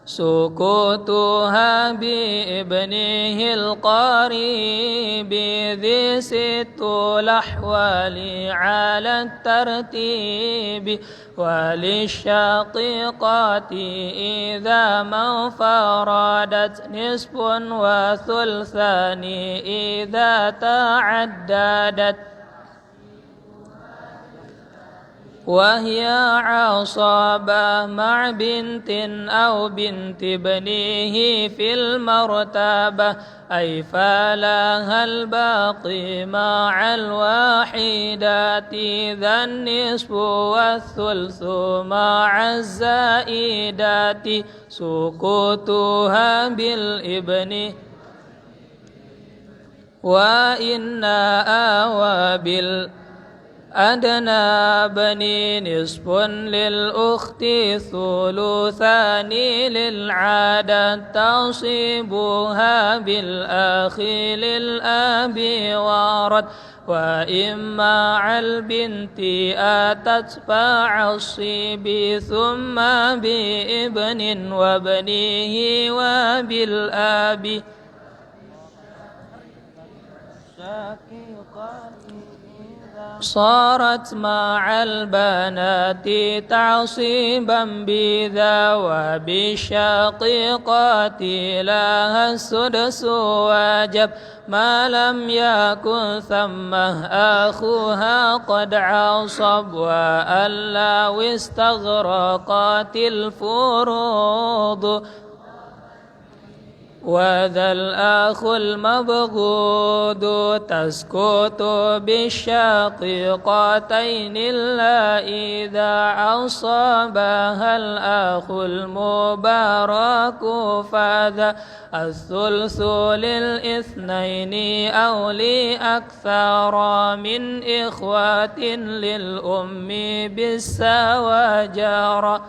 سكوتها بابنه القريب ذي ست الأحوال على الترتيب وللشقيقات إذا ما انفردت نصف وثلثان إذا تعددت وهي عصابة مع بنت أو بنت ابنه في المرتبة أي فلها الباقي مع الواحدات ذا النصف والثلث مع الزائدات سقوطها بالابن وإن آوى أدنى بني نصف للأخت ثلثان للعادة تصيبها بالأخ للأب ورد وإما مع البنت أتت فعصب ثم بابن وابنه وبالآب صارت مع البنات تعصيبا بذا وبالشقيقات لها السدس واجب ما لم يكن ثمه أخوها قد عصب وألا واستغرقت الفروض وذا الأخ المبغوض تسكت بالشقيقتين إلا إذا عصبها الأخ المبارك فذا الثلث للإثنين أو لأكثر من إخوة للأم بالسوى جرى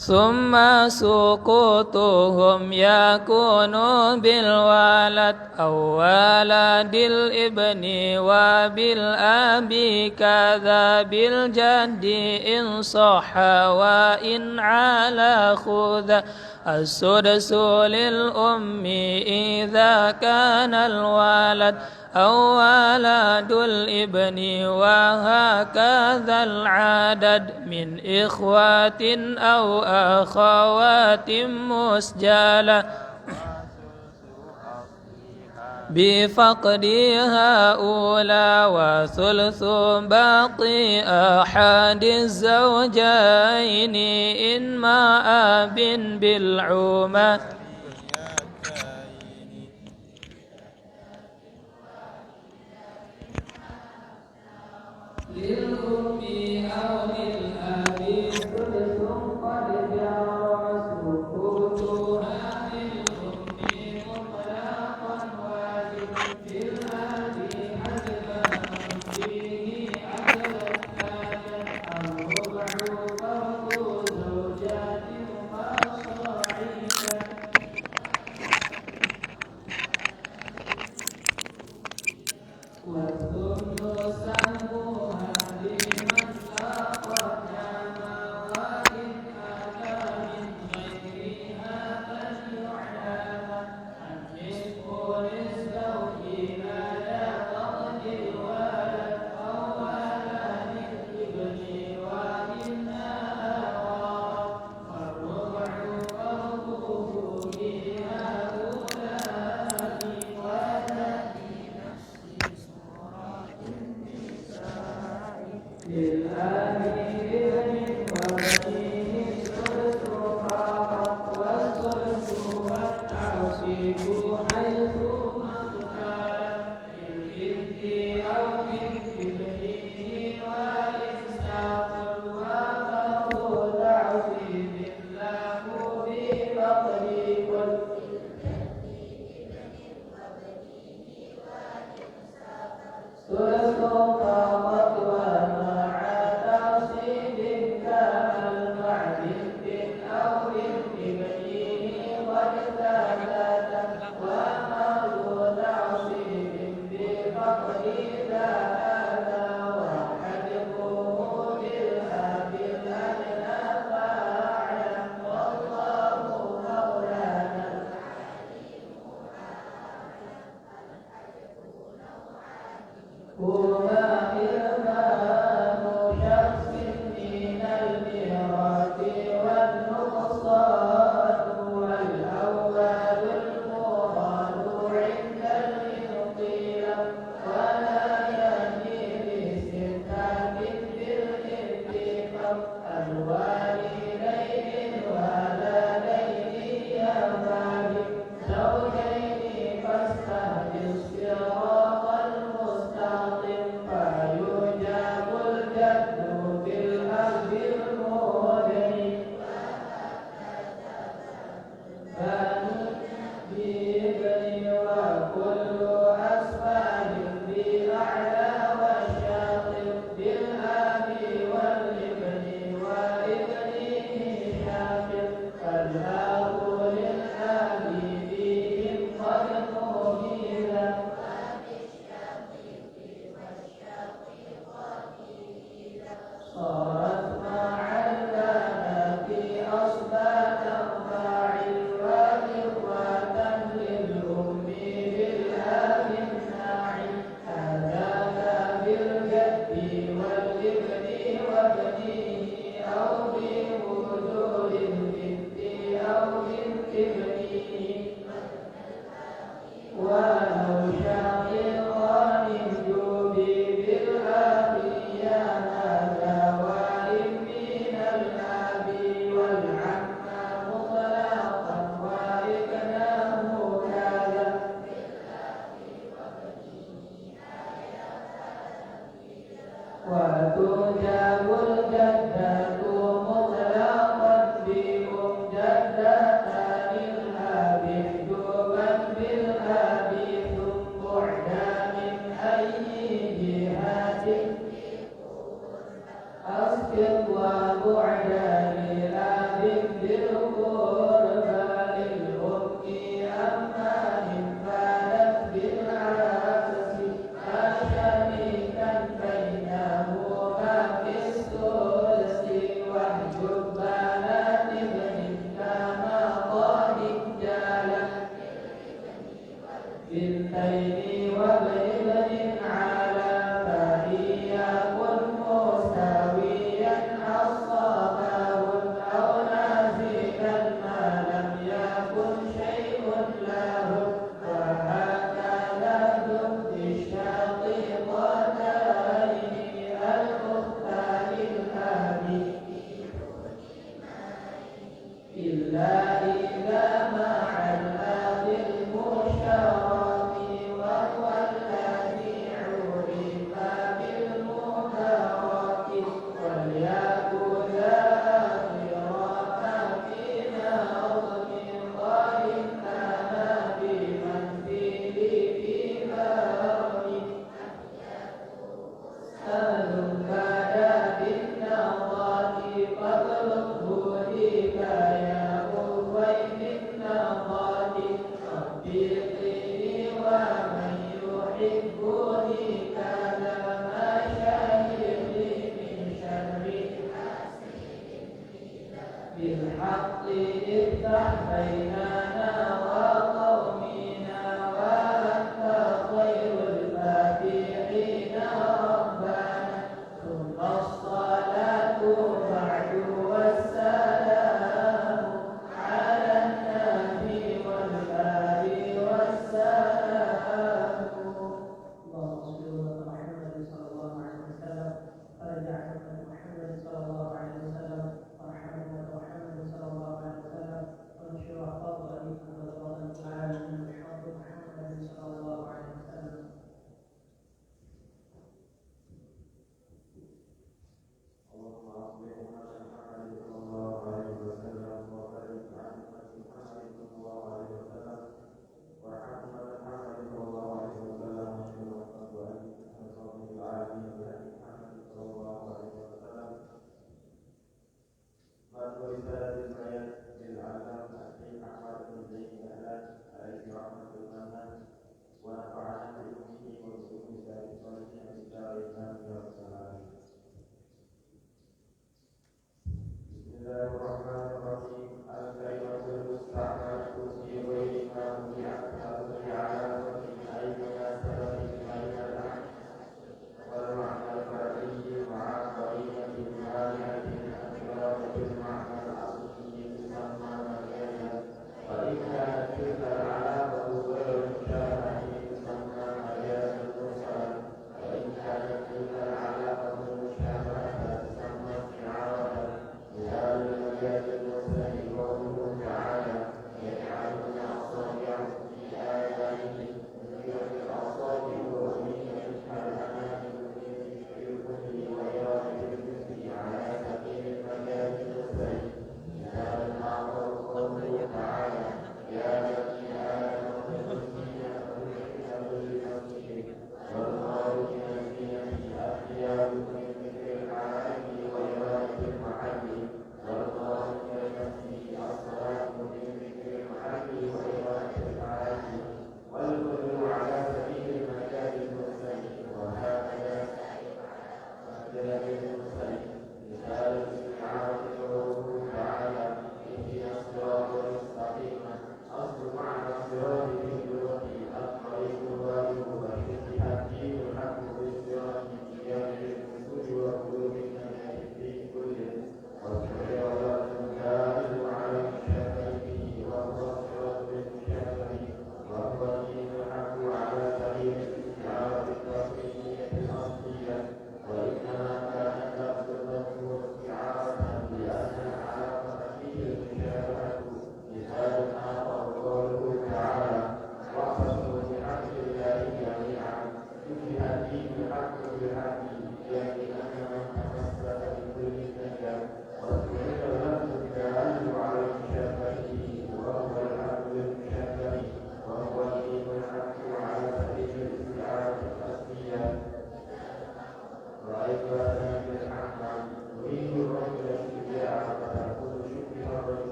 ثم سقوطهم يكون بالولد أو ولد الابن وبالأب كذا بالجد إن صح وإن على خذ السدس للأم إذا كان الولد أو ولد الابن وهكذا العدد من إخوات أو أخوات مسجلة بفقد هؤلاء وثلث باقي أحد الزوجين إن ما أب بالعمى للأم أو للأب ثلث قد جرى سقوطها للأم مطلقا واجب للأب حسب فيه عدل الحاجة الربع فرض زوجات وصاعدا والثلث سموها Amin.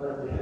Subhanallahi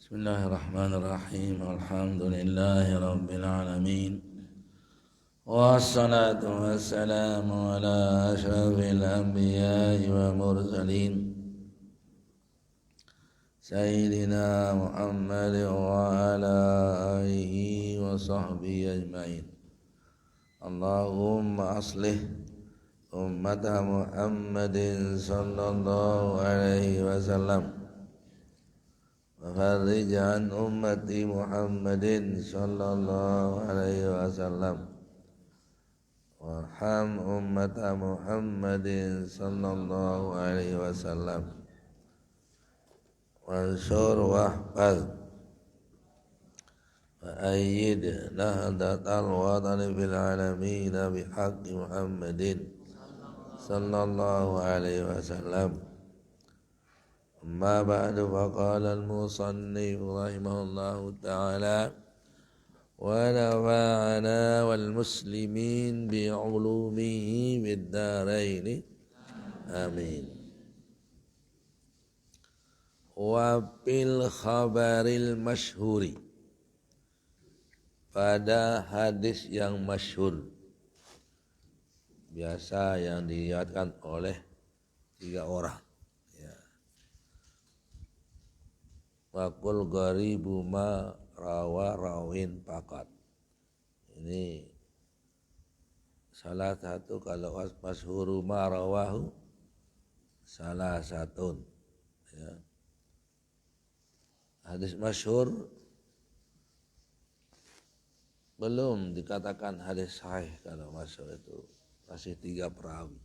Bismillahirrahmanirrahim. Alhamdulillahi rabbil alamin. Wassalatu wassalamu ala asyrafil anbiya'i wa mursalin Sayyidina Muhammad wa ala alihi wa sahbihi ajma'in. Allahumma aslih ummata Muhammadin sallallahu alaihi wasallam wa farrij an ummati Muhammadin sallallahu alaihi wasallam warham ummata Muhammadin sallallahu alaihi wasallam wansur wahfaz wa ayyid nahdatal watani fil alamin bihaqqi Muhammadin sallallahu alaihi wasallam. Amma ba'du, faqala al-musannif rahimahullahu ta'ala wa nafa'ana wal muslimin bi'ulumihi bid-darain amin. Wa fil khabaril masyhuri, pada hadis yang masyhur biasa yang diriwayatkan oleh 3 orang. Wakul gharibu ma rawa rawin pakat. Ini salah satu, kalau masyhuru ma rawahu salah satu. Ya. Hadis masyhur belum dikatakan hadis sahih. Kalau masyhur itu masih 3 perawi.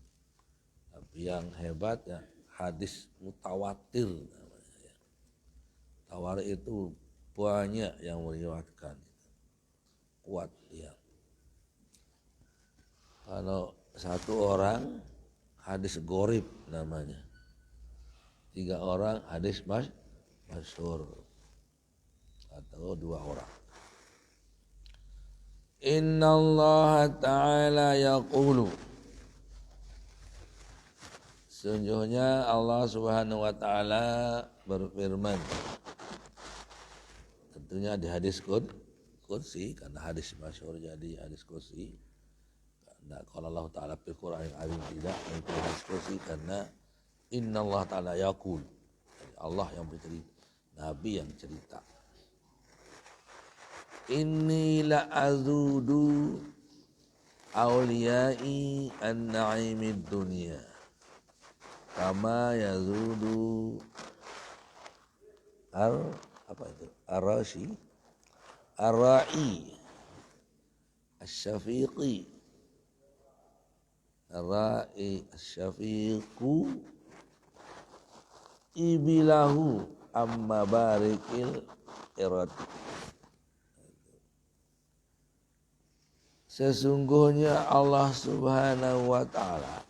Tapi yang hebat ya hadis mutawatir. Tawar itu banyak yang meriwayatkan, kuat dia. Kalau 1 orang hadis gharib namanya, 3 orang hadis masyhur, atau 2 orang. Inna Allah Ta'ala yaqulu, sesungguhnya Allah Subhanahu wa Ta'ala berfirman. Tentunya di hadis kursi, karena hadis masyhur jadi hadis kursi. Karena kalau Allah Ta'ala fil Qur'an al-azim tidak itu hadis kursi, karena inna Allah Ta'ala yaqul, Allah yang bercerita, Nabi yang cerita. Inni la azudu awliyai an-na'imid dunya kama yazudu ar-rashi ar-ra'i asy-syafiqi ar-ra'i asy-syafiqu ibilahu amma barikil irati. Sesungguhnya Allah Subhanahu wa taala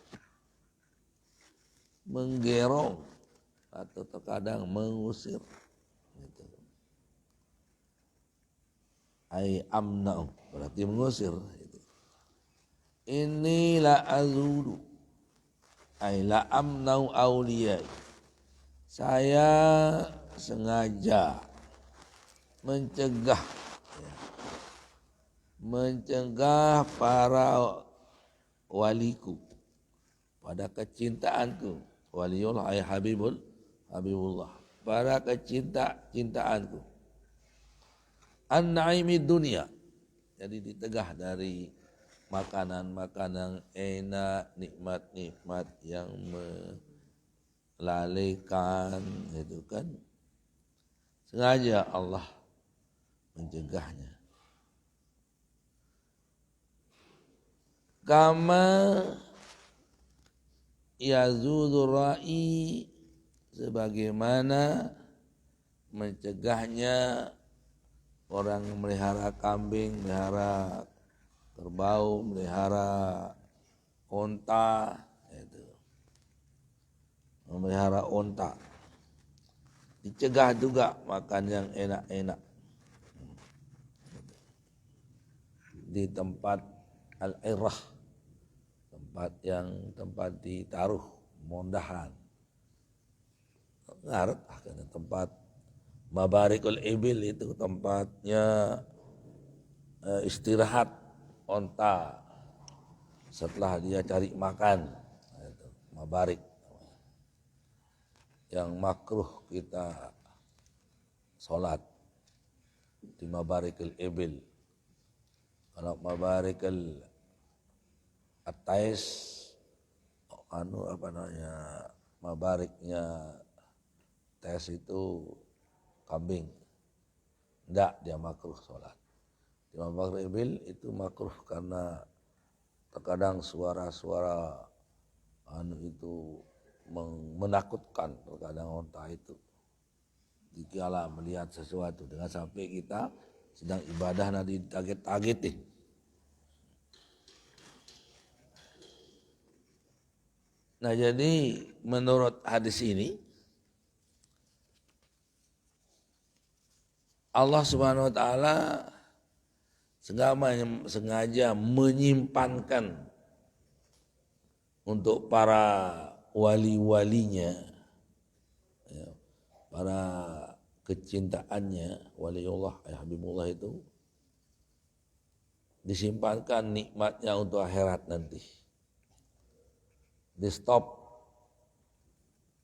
menggerong atau terkadang mengusir gitu. Ai amna'u berarti mengusir gitu. Ini la azulu ai la amna'u auliyai. Saya sengaja mencegah para waliku pada kecintaanku, waliullah ay habibullah, para cintaanku an-naimi dunia, jadi ditegah dari makanan-makanan enak, nikmat-nikmat yang melalaikan, itu kan sengaja Allah mencegahnya. Kama yazudur ra'i, sebagaimana mencegahnya orang melihara kambing, melihara kerbau, melihara onta, itu. Memelihara onta. Dicegah juga makan yang enak-enak di tempat al-irah, tempat ditaruh mondahan. Ngarep karena tempat mabarikul ibil itu tempatnya istirahat onta setelah dia cari makan. Itu mabarik. Yang makruh kita sholat di mabarikul ibil. Kalau mabarikul atais mabariknya tes itu kambing, enggak, dia makruh sholat. Di mabarikul ibil itu makruh karena terkadang suara-suara itu menakutkan, terkadang onta itu dikala melihat sesuatu dengan sampai kita sedang ibadah nanti target-targetin. Nah, jadi menurut hadis ini Allah Subhanahu wa taala sengaja menyimpankan untuk para wali-walinya, ya, para kecintaannya, waliullah, habibullah itu disimpankan nikmatnya untuk akhirat nanti. Di stop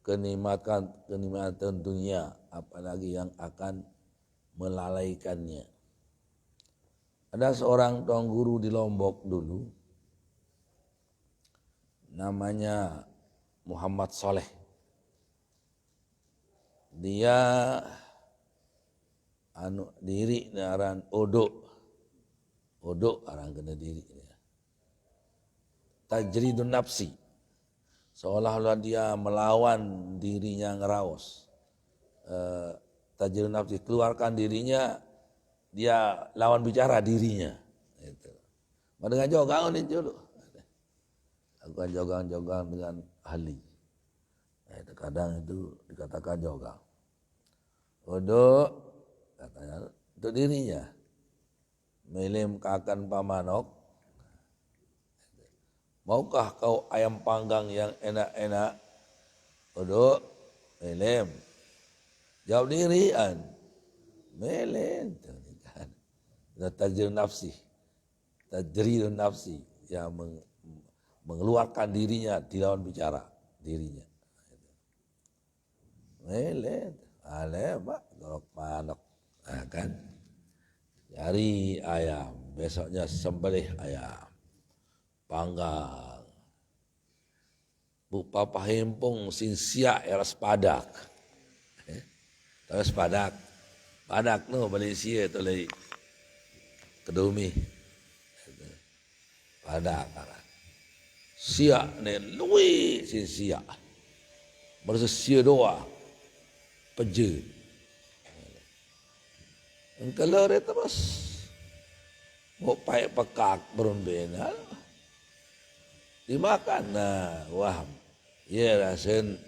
kenikmatan dunia, apalagi yang akan melalaikannya. Ada seorang tuan guru di Lombok dulu, namanya Muhammad Soleh. Dia diri naran Odo orang kena diri. Tajridun nafsi, seolah-olah dia melawan dirinya ngeraos. Tajridun nafsi, keluarkan dirinya, dia lawan bicara dirinya. Itu. Dengan jogang ini dulu. Lakukan jogang-jogang dengan ahli. Nah, itu kadang itu dikatakan jogang. Odo katanya untuk dirinya. Milim kakan pamanok. Maukah kau ayam panggang yang enak-enak? Odo, milim. Jawab dirian. Milim. Tajridun nafsi yang mengeluarkan dirinya di lawan bicara dirinya. Melet, pak, gorok panok, nah, kan? Cari ayam, besoknya sembelih ayam, panggang. Bu papa hempung sinsia eras padak, terus padak no Malaysia itu lagi kedumi, padak. Siak ni lui sinsia. Bersesia doa. peje. Kalau terus mau pakai pekak berumbena dimakan nah wah ya rasen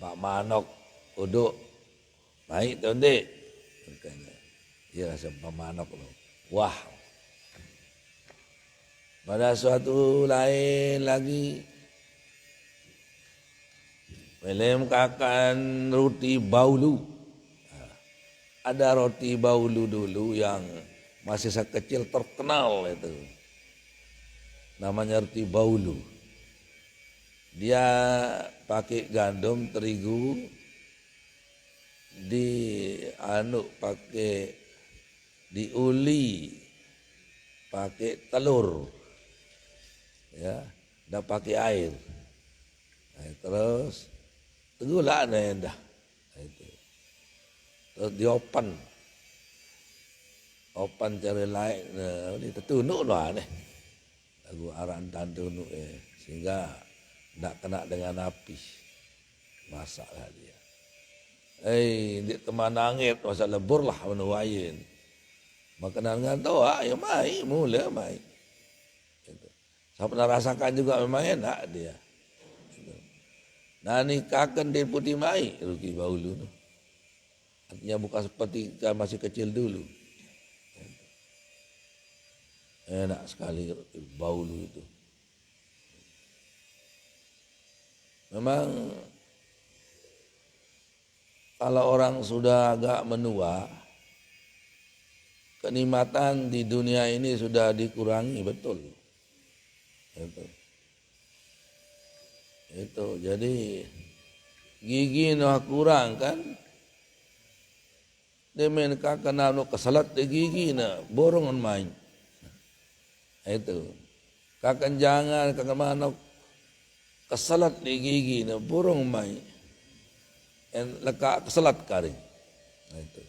Pak Manok uduk baik tuh dek ya rasen Pak Manok loh wah pada suatu lain lagi film kakan roti baulu. Ada roti baulu dulu yang masih saya kecil terkenal itu. Namanya roti baulu. Dia pakai gandum, terigu, pakai diuli, pakai telur, ya, dan pakai air. Nah, terus tegulak dah. Itu. Terus diopen cari lain ni tertunuk lah ni lagu aran dan tunuk sehingga tidak kena dengan api masaklah dia di teman angit masa lebur lah menuain makanan dengan toa ya mai mula mai saya pernah rasakan juga memang enak dia nah ni kaken di putih mai rugi baulu tu. Artinya bukan seperti masih kecil dulu. Enak sekali baulu itu. Memang kalau orang sudah agak menua, kenikmatan di dunia ini sudah dikurangi betul. Itu. Jadi gigi noh kurang kan? Demen kakak nak kesalat di gigi na borongan main. Itu. Kakak jangan kakak mana kesalat di gigi na borong main. En leka kesalat kari. Itu.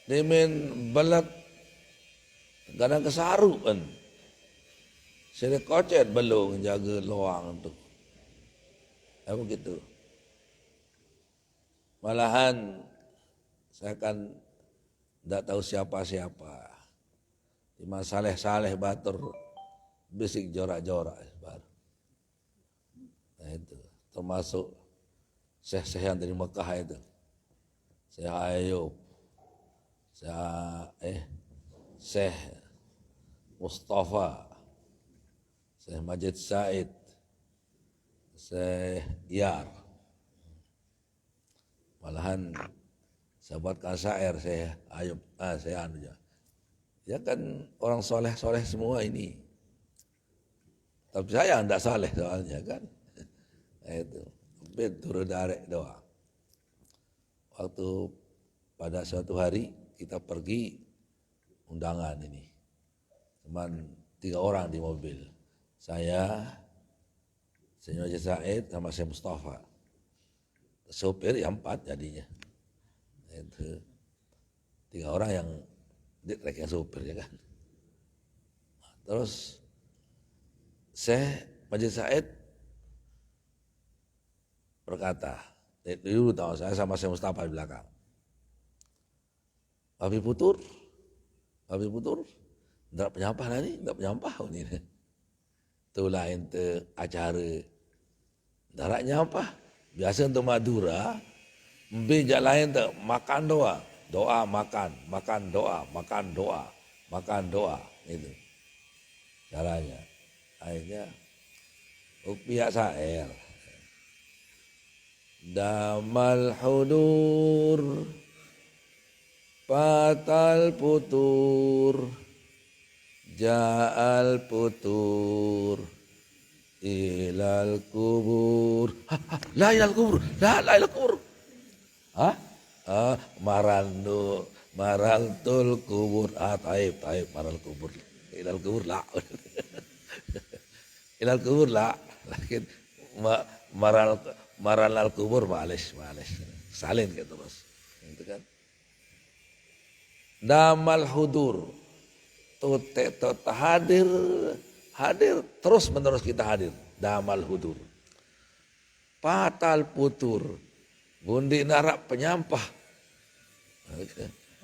Demen balat kadang kesaru kan. Saya kocet belum jaga loang tu. Apa gitu. Malahan saya kan tidak tahu siapa-siapa. Cuma saleh-saleh batur bisik jorak-jorak baru. Nah itu termasuk syekh-syekh yang dari Mekah itu. Syekh Ayub, Syekh Mustafa, Syekh Majid Said, Syekh Yar. Malahan saya buatkan syair saya Ayub, saya anu ya. Ya kan orang soleh-soleh semua ini. Tapi saya tidak soleh soalnya kan. Itu. Turun darek doa. Waktu pada suatu hari kita pergi undangan ini. Cuman 3 orang di mobil. Saya, Senior Said sama saya Mustafa. Sopir yang 4 jadinya. Itu 3 orang yang ditrek yang sopir ya kan. Terus saya Majid Said berkata, dulu tahu saya sama saya Mustafa di belakang. Habis putur, tidak penyampah nih, tidak penyampah ini. Itu lain te acara, tidak nyampah. Biasa untuk Madura, bijak lain tu makan doa, makan doa, itu caranya. Akhirnya pihak syair, damal hudur, patal putur, ja'al putur. Ilal kubur, la ilal kubur, la ilal kubur, marantul kubur, taib, maral kubur, ilal kubur la, ilal kubur la, lakin maral al kubur males, salin gitu terus, itu kan. Damal hudur, hadir terus menerus kita hadir. Damal hudur. Patal putur. Bundi narak penyampah.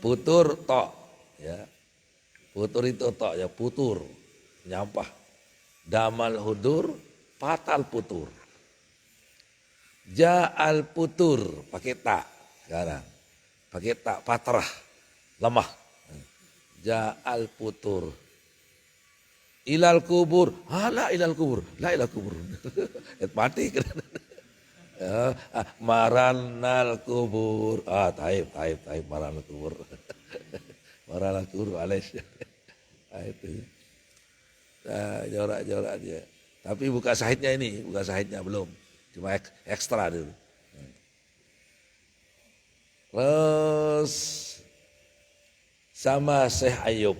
Putur tok. Ya. Putur itu tok ya, putur. Penyampah. Damal hudur, patal putur. Ja'al putur, pakai tak sekarang. Pakai tak, patrah, lemah. Ja'al putur. Ilal kubur, la ilal kubur, la ilal kubur. Mati kan. Maranal kubur. Taib, maranal kubur. Maranal kubur, alis. Itu. Jorak dia. Tapi buka sahidnya ini, buka sahidnya belum. Cuma ekstra dulu. Terus sama Syekh Ayub.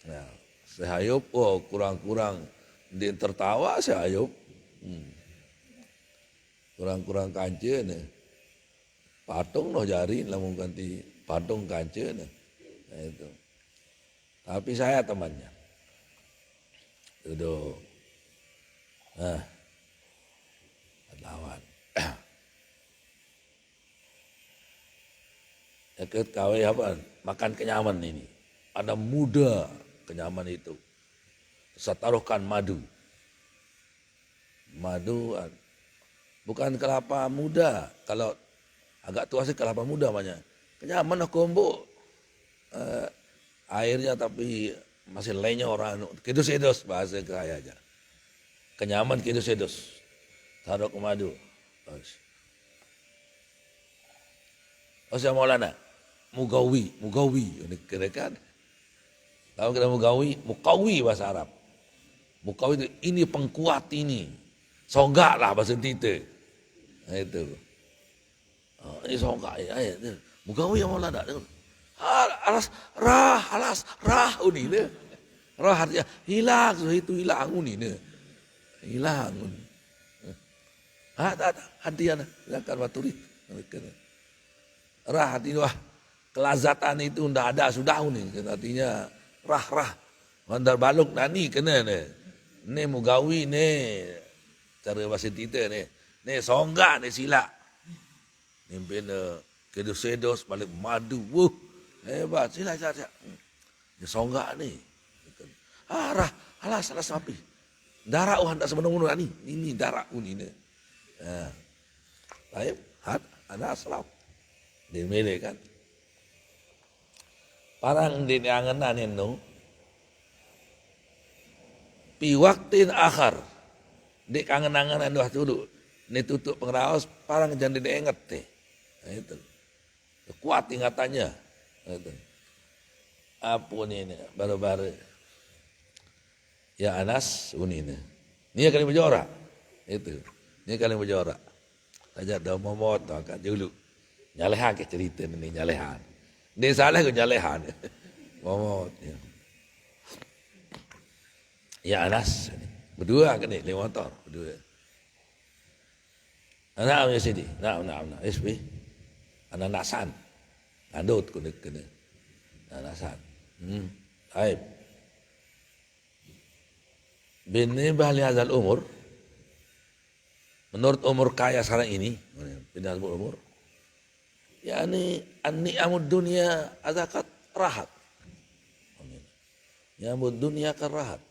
Nah, Syekh Ayub, kurang-kurang dia tertawa Syekh Ayub. Kurang-kurang kanca nih. Patung noh jari lamun ganti patung kanca nih. Nah, itu. Tapi saya temannya. Duduk. Nah. Lawan. Ikut kawin apa? Makan kenyaman ini. Ada muda kenyaman itu. Saya taruhkan madu. Madu bukan kelapa muda. Kalau agak tua sih kelapa muda banyak. Kenyaman kombo. Airnya tapi masih lenyor orang. Kidus-kidus bahasa kaya aja. Kenyaman kidus-kidus. Taruh ke madu. Saya Maulana. Mugawi. Ini kira-kira. Tahu kira Mugawi? Mukawi bahasa Arab. Mukawi itu ini pengkuat ini. Songgak lah bahasa Tite. Nah itu. Ini songgak. Mugawi yang Maulana. Alas rah ini. Rah artinya hilang. Itu hilang ini. Hilang. Hadiah silakan maturi. Rah artinya kelazatan itu ndak ada sudah nih. Artinya rah. Mandar baluk nani kena nih. Nih mugawi nih. Cara bahasa Tite nih. Nih songgak nih sila. Nimpin kedos-kedos balik madu. Hebat sila. Nih songgak nih. Rah alas sapi. Darah hendak sebenarnya nih. Ini darah ini. Nah, baik, ada asraf. Dimilih kan. Parang diniangenan itu. Pi waktin akhar. Di kangen-angenan waktu dulu. Ini tutup pengraos, parang jangan diinget teh. Nah, itu. Kuat ingatannya. Itu. Apun ini, baru-baru. Ya Anas, ini. Ini kali berjorak. Itu. Ini kali berjorak. Tajak dah momot angkat dulu. Nyalehan ke cerita ini nyalehan. Dia salah ke nyalehan. Momot. Ya Anas. Berdua kan ni, lewat motor. Berdua. Anak punya sini. Nak. SB. Anak nasan. Andut kena. Anak nasan. Baik. Bini bahli hazal umur. Menurut umur kaya sekarang ini, pindah umur, yakni an-ni'amud dunia azakat rahat. Ni'amud dunia kan rahat.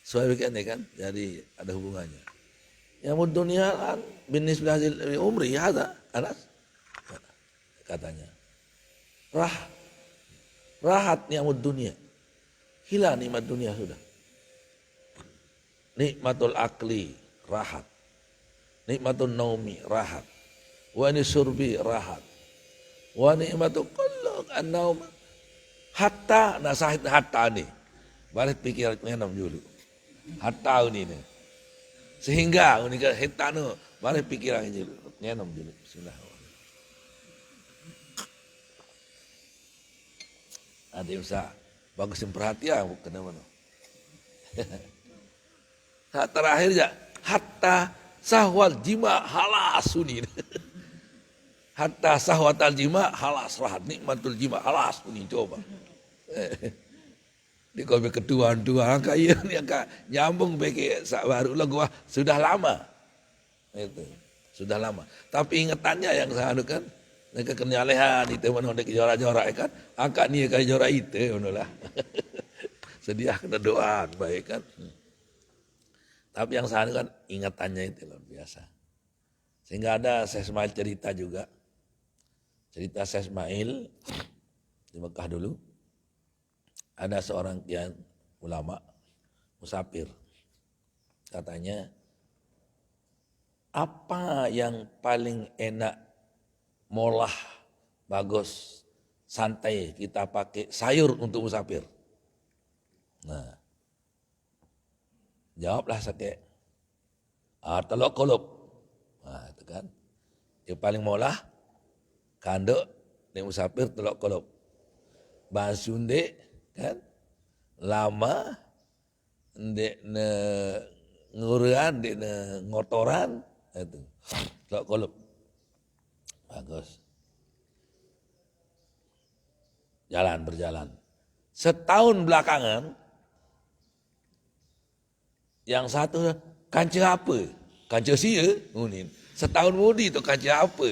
Soalnya begini kan, jadi ada hubungannya. Ni'amud dunia kan binis bilazil umri ada Anas katanya. Rahat ni'amud dunia. Hilang nikmat dunia sudah. Nikmatul akli rahat. Nikmatun naumi rahat. Wa ni surbi rahat. Wa nikmatu kullu an-naum hatta nasahid hatta ni. Balik pikirannya nam dulu. Hatta ini. Sehingga ini ke hatta nu balik pikirannya dulu. Nyenam dulu. Bismillahirrahmanirrahim. Ada usaha bagusin perhatian kena mana. Terakhir ya hatta sahwal jima halas ini. Hatta sahwatal jima halas rahat nikmatul jima halas ini coba. Di kopi kedua kaya ni angka nyambung bagi baru lah gua sudah lama. Itu sudah lama. Tapi ingatannya yang saya anukan, mereka kenyalehan itu mana dek jorak-jorak kan, angkat ni kai jorak itu lah. Sedia kena doa baik kan. Tapi yang saya anukan ingatannya itu luar biasa. Sehingga ada Syekh Ismail cerita juga. Cerita Syekh Ismail di Mekah dulu. Ada seorang kiai ulama musafir. Katanya, apa yang paling enak molah bagus santai kita pakai sayur untuk musafir? Nah, jawablah sakit. Telok kolup. Nah, itu kan. Yang paling molah kanduk ni musafir telok kolup. Bahan sundik kan. Lama ndek ne nguruan ndek ne ngotoran itu. Telok kolup. Bagus. Berjalan. Setahun belakangan yang satu kancing apa? Kancing sia. Setahun mudi tu kancing apa?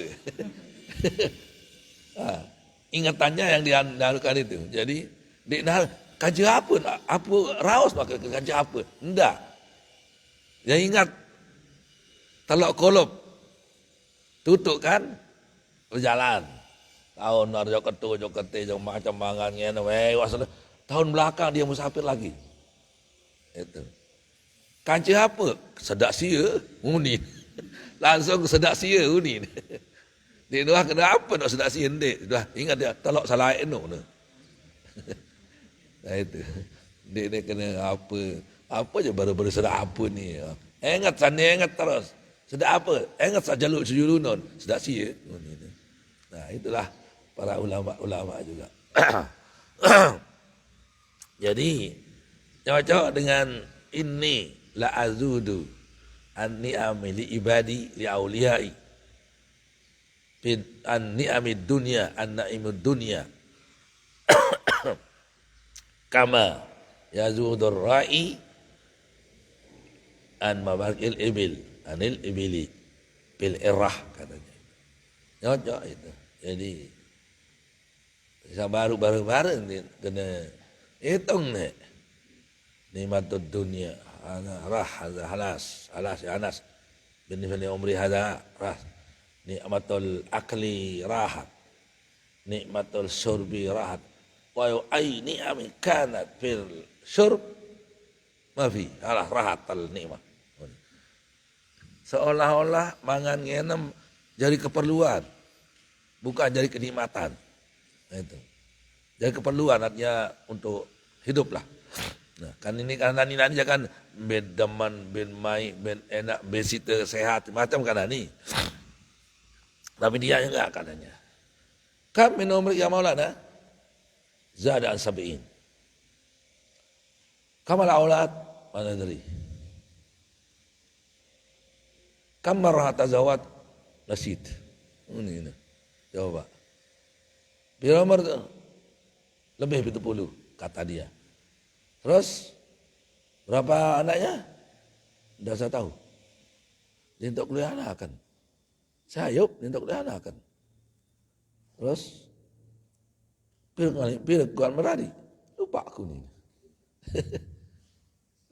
Ingatannya yang dianukan itu. Jadi di kancing apa? Apa raus pakai kancing apa? Enggak. Yang ingat telok kolup. Tutup kan? Berjalan. Tahun jokete macam mangannya. Tahun belakang dia musafir lagi. Itu. Kancing apa? Sedak sia, unin. Langsung sedak sia, unin. Dia dah kena apa nak sedak sia ndek? Dah ingat dia telok salah eno tu. Nah itu. Dia kena apa? Apa je baru-baru sedak apa ni? Ingat terus. Sedak apa? Ingat sajaluk sejulunon, sedak sia. Nah, itulah para ulama juga. Jadi cocok dengan ini la azudu an-ni'ami li ibadi li auliyai an-ni'amid dunya an-na'imud dunya kama yazudur ra'i an mabarkil ibil anil ibili bil irah katanya. Cocok itu. Jadi baru kena hitung nih nikmatud dunia halas ya Anas bin umri hada ras nikmatul akli rahat nikmatul syurbi rahat wa ay ni'am kanat fil syurb ma fi halas rahat al nikmat seolah-olah mangan ngenem jadi keperluan bukan jadi kenikmatan. Itu. Jadi keperluan artinya untuk hidup lah. Nah, kan ini karena nani jangan ben deman, ben mai, ben enak, ben sita sehat macam kan ni. Tapi dia enggak katanya. Kam min umri ya Maulana zada an sab'in. Kamal aulad mana dari. Kam marah tazawat nasid. Ini. Coba. Bila umur lebih 70 kata dia. Terus berapa anaknya? Tidak saya tahu. Dia untuk kuliah anak akan. Sayup dia untuk kuliah anak akan. Terus bila kuat meradi. Lupa aku ni.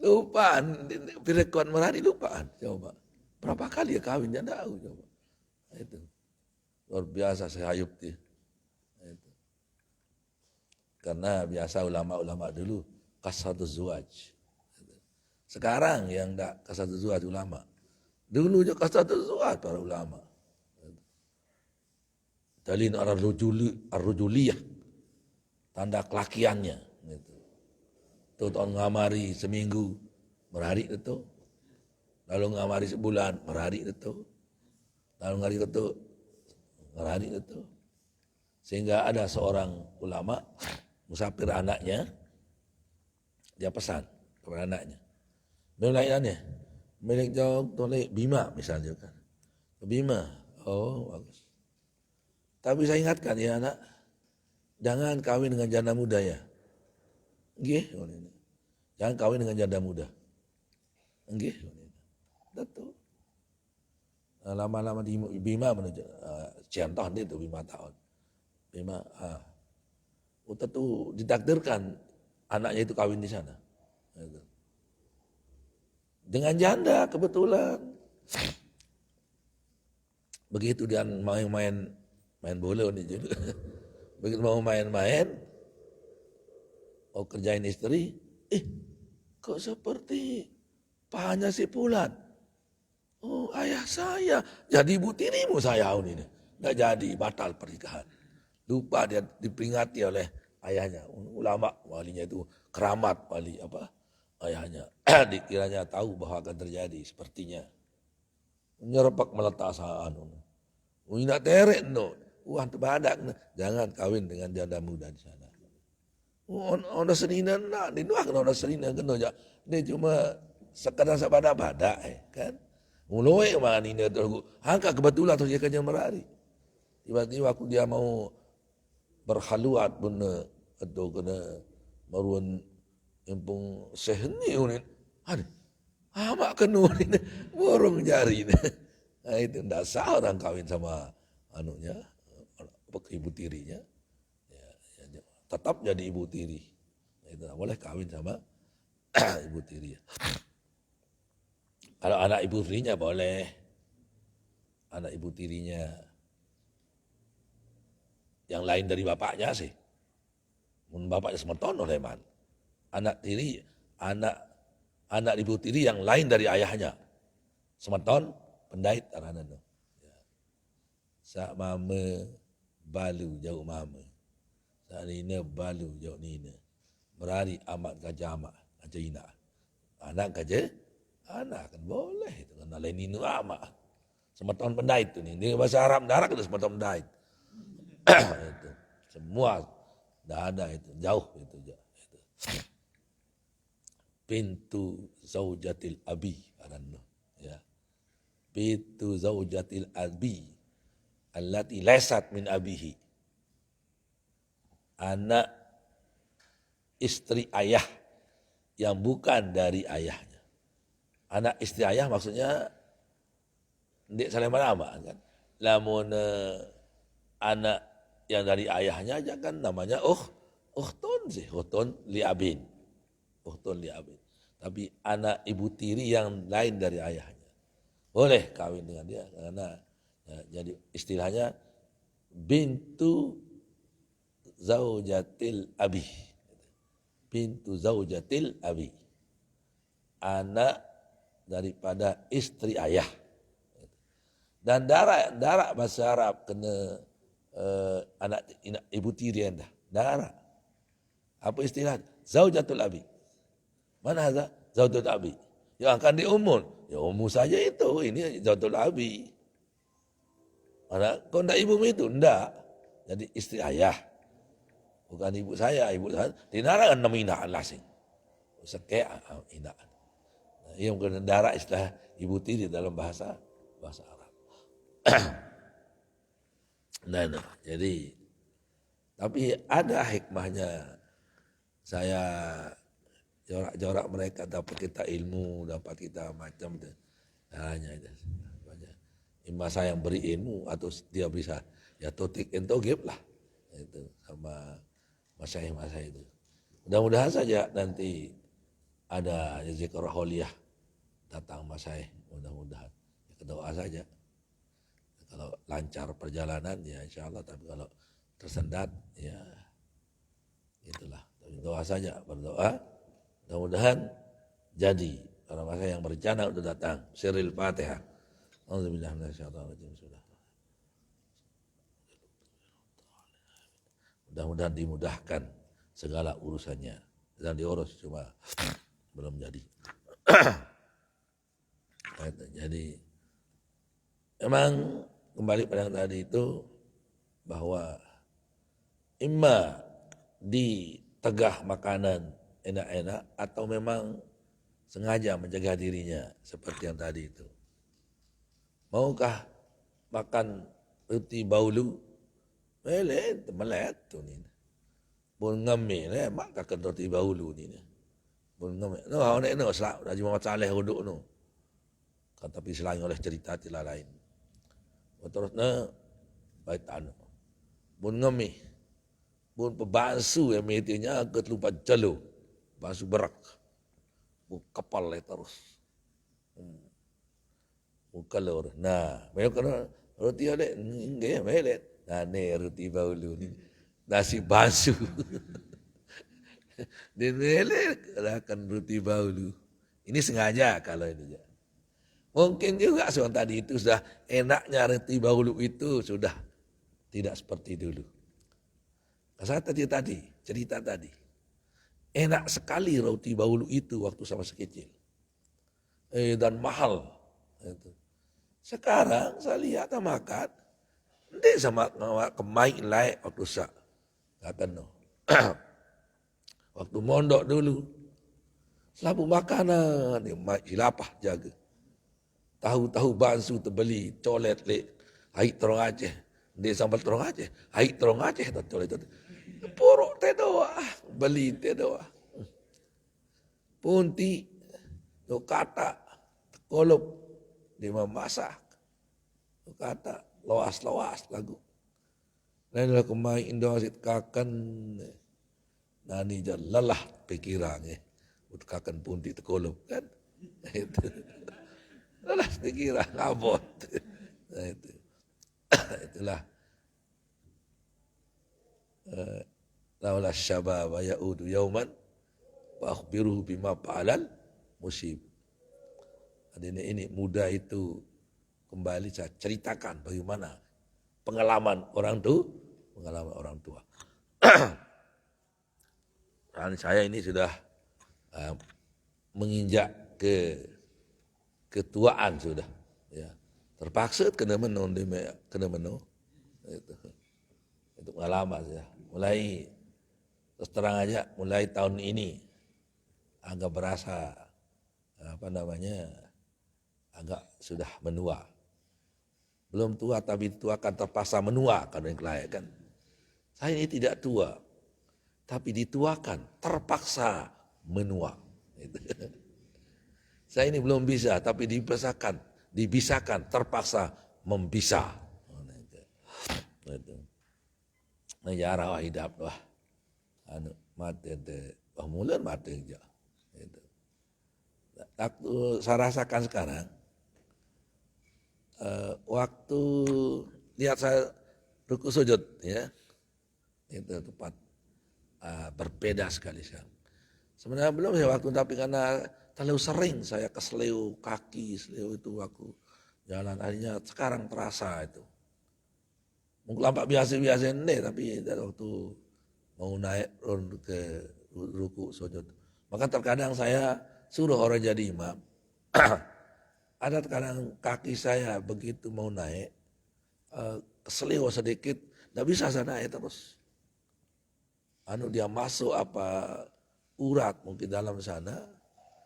Lupaan. Bila kuat meradi lupaan. Coba. Berapa kali dia kahwin? Dia tidak tahu. Coba. Itu. Luar biasa sayup dia. Itu. Karena biasa ulama-ulama dulu kasatuz zuwaj. Sekarang yang enggak kasatuz zuwaj ulama. Dulu je kasatuz zuwaj para ulama. Dalil ar-rujuliyah. Tanda kelakiannya. Gitu. Itu tahun ngamari seminggu berhari itu. Lalu ngamari sebulan berhari itu. Lalu ngari itu berhari itu. Sehingga ada seorang ulama musafir anaknya, dia pesan kepada anaknya. Milik milik jauh tolek Bima misalnya kan. Bima, oh bagus. Tapi saya ingatkan ya anak, jangan kawin dengan janda muda ya. Nggih, jangan kawin dengan janda muda. Nggih, betul. lama-lama di Bima menuju contoh itu 5 tahun. Bima, tentu ditakdirkan anaknya itu kawin di sana. Gitu. Dengan janda kebetulan. Begitu dia main bola nih juga. Begitu mau main-main, mau kerjain istri, kok seperti pahanya si Pulat. Oh, ayah saya jadi ibu tirimu saya ini. Nggak jadi, batal pernikahan. Lupa dia diperingati oleh ayahnya. Ulama walinya itu keramat wali apa? Ayahnya dikiranya tahu bahwa akan terjadi sepertinya. Nyerpak meletak saan. Nak terek no. Wah terbadak. Jangan kawin dengan janda muda di sana. Ona senina nak, ni doang ona senina kena je. Dia cuma sekadar sabada-bada kan. Mulai mana ni tu. Hangka kebetulan tu dia kerja merari. Tiba-tiba aku dia mau berhaluat benar atau kena maruan impung sehni ni. Ada. Mak kena ni borong jari ni. Nah, itu tidak sah orang kawin sama anunya, ibu tirinya. Tetap jadi ibu tiri. Itu tidak boleh kawin sama ibu tiri. Kalau anak ibu tirinya boleh. Anak ibu tirinya yang lain dari bapaknya sih. Bapaknya semeton oleh man. Anak ibu tiri yang lain dari ayahnya. Semeton pendait aranan tu. Sak mama balu jauh mama. Sak nina balu jauh nina. Merari amat gajah amat. Aja ina. Anak gajah. Anak kan boleh. Itu kan lain nina amat. Semeton pendait tu ni. Ini bahasa Arab darat itu semeton pendait. Itu. Semua dah ada itu. Jauh itu. Pintu zaujatil abi. Aranan tu. Ya. Pintu zaujatil abi allati laysat min abihi. Anak istri ayah yang bukan dari ayahnya. Anak istri ayah maksudnya ndik saling nama kan. Lamun anak yang dari ayahnya aja kan namanya ukhtun sih, ukhtun li abin. Ukhtun li abin. Tapi anak ibu tiri yang lain dari ayahnya boleh kawin dengan dia karena jadi istilahnya bintu zaujatil abi. Bintu zaujatil abi. Anak daripada istri ayah. Dan darah bahasa Arab kena anak ibu tiri anda. Darah. Apa istilah? Zaujatul abi. Mana ada zaujatul abi? Yang akan diumur. Ya umur saja itu. Ini zaujatul abi. Kau ndak ibu itu? Ndak. Jadi istri ayah. Bukan ibu saya. Ibu saya. Dinara kan nama inaan lasing. Sekek inaan. Yang kena darah istilah ibu tiri dalam bahasa Arab. Nah, jadi. Tapi ada hikmahnya. Saya jorak-jorak mereka dapat kita ilmu. Dapat kita macam itu. Hanya itu. Imam saya yang beri ilmu atau dia bisa ya totik entogib lah itu sama masyayikh itu. Mudah-mudahan saja nanti ada zikr holiyah datang masyayikh, mudah-mudahan ya, doa saja. Kalau lancar perjalanan ya insyaallah, tapi kalau tersendat ya itulah. Tapi doa saja, berdoa mudah-mudahan jadi para masyayikh yang berencana untuk datang. Sirril Fatihah. Alhamdulillah mudah-mudahan dimudahkan segala urusannya dan diurus, cuma belum jadi. Jadi memang kembali pada yang tadi itu bahwa imma ditegah makanan enak-enak atau memang sengaja menjaga dirinya seperti yang tadi itu. Maukah makan roti baulu? Melet tu ni. Pun ngamil mak makan roti baulu ni. Pun ngamil. No, awak nak selak dah cuma saleh huduk no. Tapi selain oleh cerita tidak lain. terus baik anu. Mun ngemi, mun pebansu yang metinya agak lupa jelu, bansu berak, mun kapal terus, mun kalor. Nah, mereka kena roti ada, enggak melet. Nah, ni roti baulu ni, nasi bansu. Dia melet, akan roti baulu. Ini sengaja kalau itu. Mungkin juga soal tadi itu sudah enaknya roti baulu itu sudah tidak seperti dulu. Saya tadi cerita tadi. Enak sekali roti baulu itu waktu sama sekecil. Dan mahal. Sekarang saya lihat makan. Nanti sama kemaik lain waktu saya. Kata no. Waktu mondok dulu. Selalu makanan. Hilapah jaga. Tahu-tahu bansu terbeli. Colet lek. Haik terong Aceh. Dia sambal terong Aceh. Haik terong Aceh. Colet. Porok teh doa. Beli teh doa. Punti. Tu kata. Tekolup. Dia memasak. Tu kata. Loas-loas lagu. Lain lah kemain Indonesia kakan. Nani je lelah pikirannya. Untuk kakan punti tekolup kan. Lelah pikiran. Ngabot. Itulah. Laulah syababa ya'udu yauman wa akhbiruhu bima fa'alal musib. Ini muda itu kembali saya ceritakan bagaimana pengalaman orang tua. Dan saya ini sudah menginjak ketuaan sudah, ya. Terpaksa kena meno itu pengalaman ya. Mulai terus terang aja, mulai tahun ini agak berasa agak sudah menua. Belum tua tapi tua akan terpaksa menua kalau yang lain kan. Saya ini tidak tua, tapi dituakan terpaksa menua. Saya ini belum bisa, tapi dibisakan terpaksa membisa. Negara hidup lah. Mati ente, mulan mati aja. Saya rasakan sekarang, waktu lihat saya ruku sujud, ya, itu tempat berbeda sekali sekarang. Sebenarnya belum ya waktu, tapi karena terlalu sering saya keseleo kaki, seleo itu waktu jalan, akhirnya sekarang terasa itu. Mungkin lampak biasa-biasa ini, tapi waktu mau naik ke ruku sujud. Maka terkadang saya suruh orang jadi imam. Ada terkadang kaki saya begitu mau naik, keseleo sedikit, tidak bisa saya naik terus. Dia masuk urat mungkin dalam sana,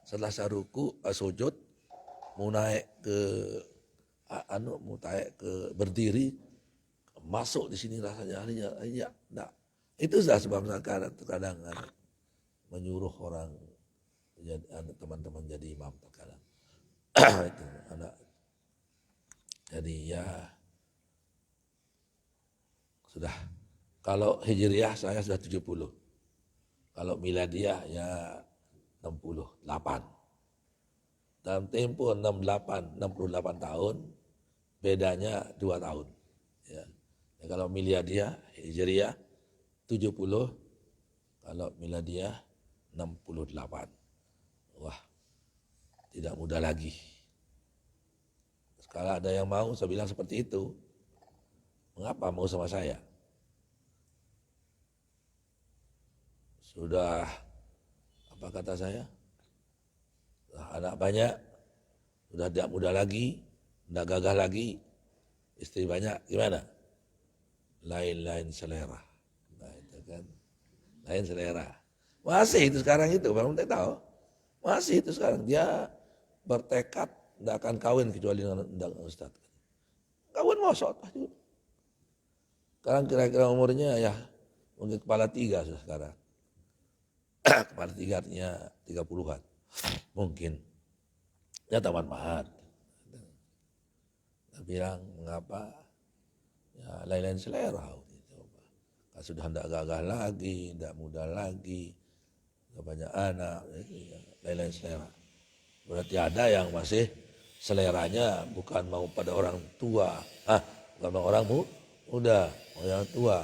setelah saya ruku, sujud, mau naik ke berdiri, masuk di sini rasanya hanya enggak. Itu sudah sebab terkadang menyuruh orang teman-teman jadi imam terkadang. Itu anak. Jadi ya sudah, kalau hijriah saya sudah 70. Kalau miladiah ya 68. Dalam tempo 68 tahun, bedanya 2 tahun. Ya. Kalau miladiah, hijriah 70, kalau miladiah 68. Wah, tidak mudah lagi. Kalau ada yang mau, saya bilang seperti itu. Mengapa mau sama saya? Sudah, apa kata saya? Sudah anak banyak, sudah tidak muda lagi, tidak gagah lagi, istri banyak, gimana? Lain-lain selera. Nah, itu kan, lain selera. Masih itu sekarang itu, Bang Menteri tahu? Masih itu sekarang, dia bertekad tidak akan kawin kecuali dengan Ustaz. Kawin mosot. Sekarang kira-kira umurnya ya mungkin kepala 3 sudah sekarang. Kepala 3 artinya 30-an. Mungkin. Ya taman mahat. Dia bilang, mengapa Ya, lain-lain selera. Kalau sudah tidak gagah lagi, tidak muda lagi, tidak banyak anak, lain-lain selera. Berarti ada yang masih seleranya bukan mau pada orang tua, bukan mau orang muda, orang tua.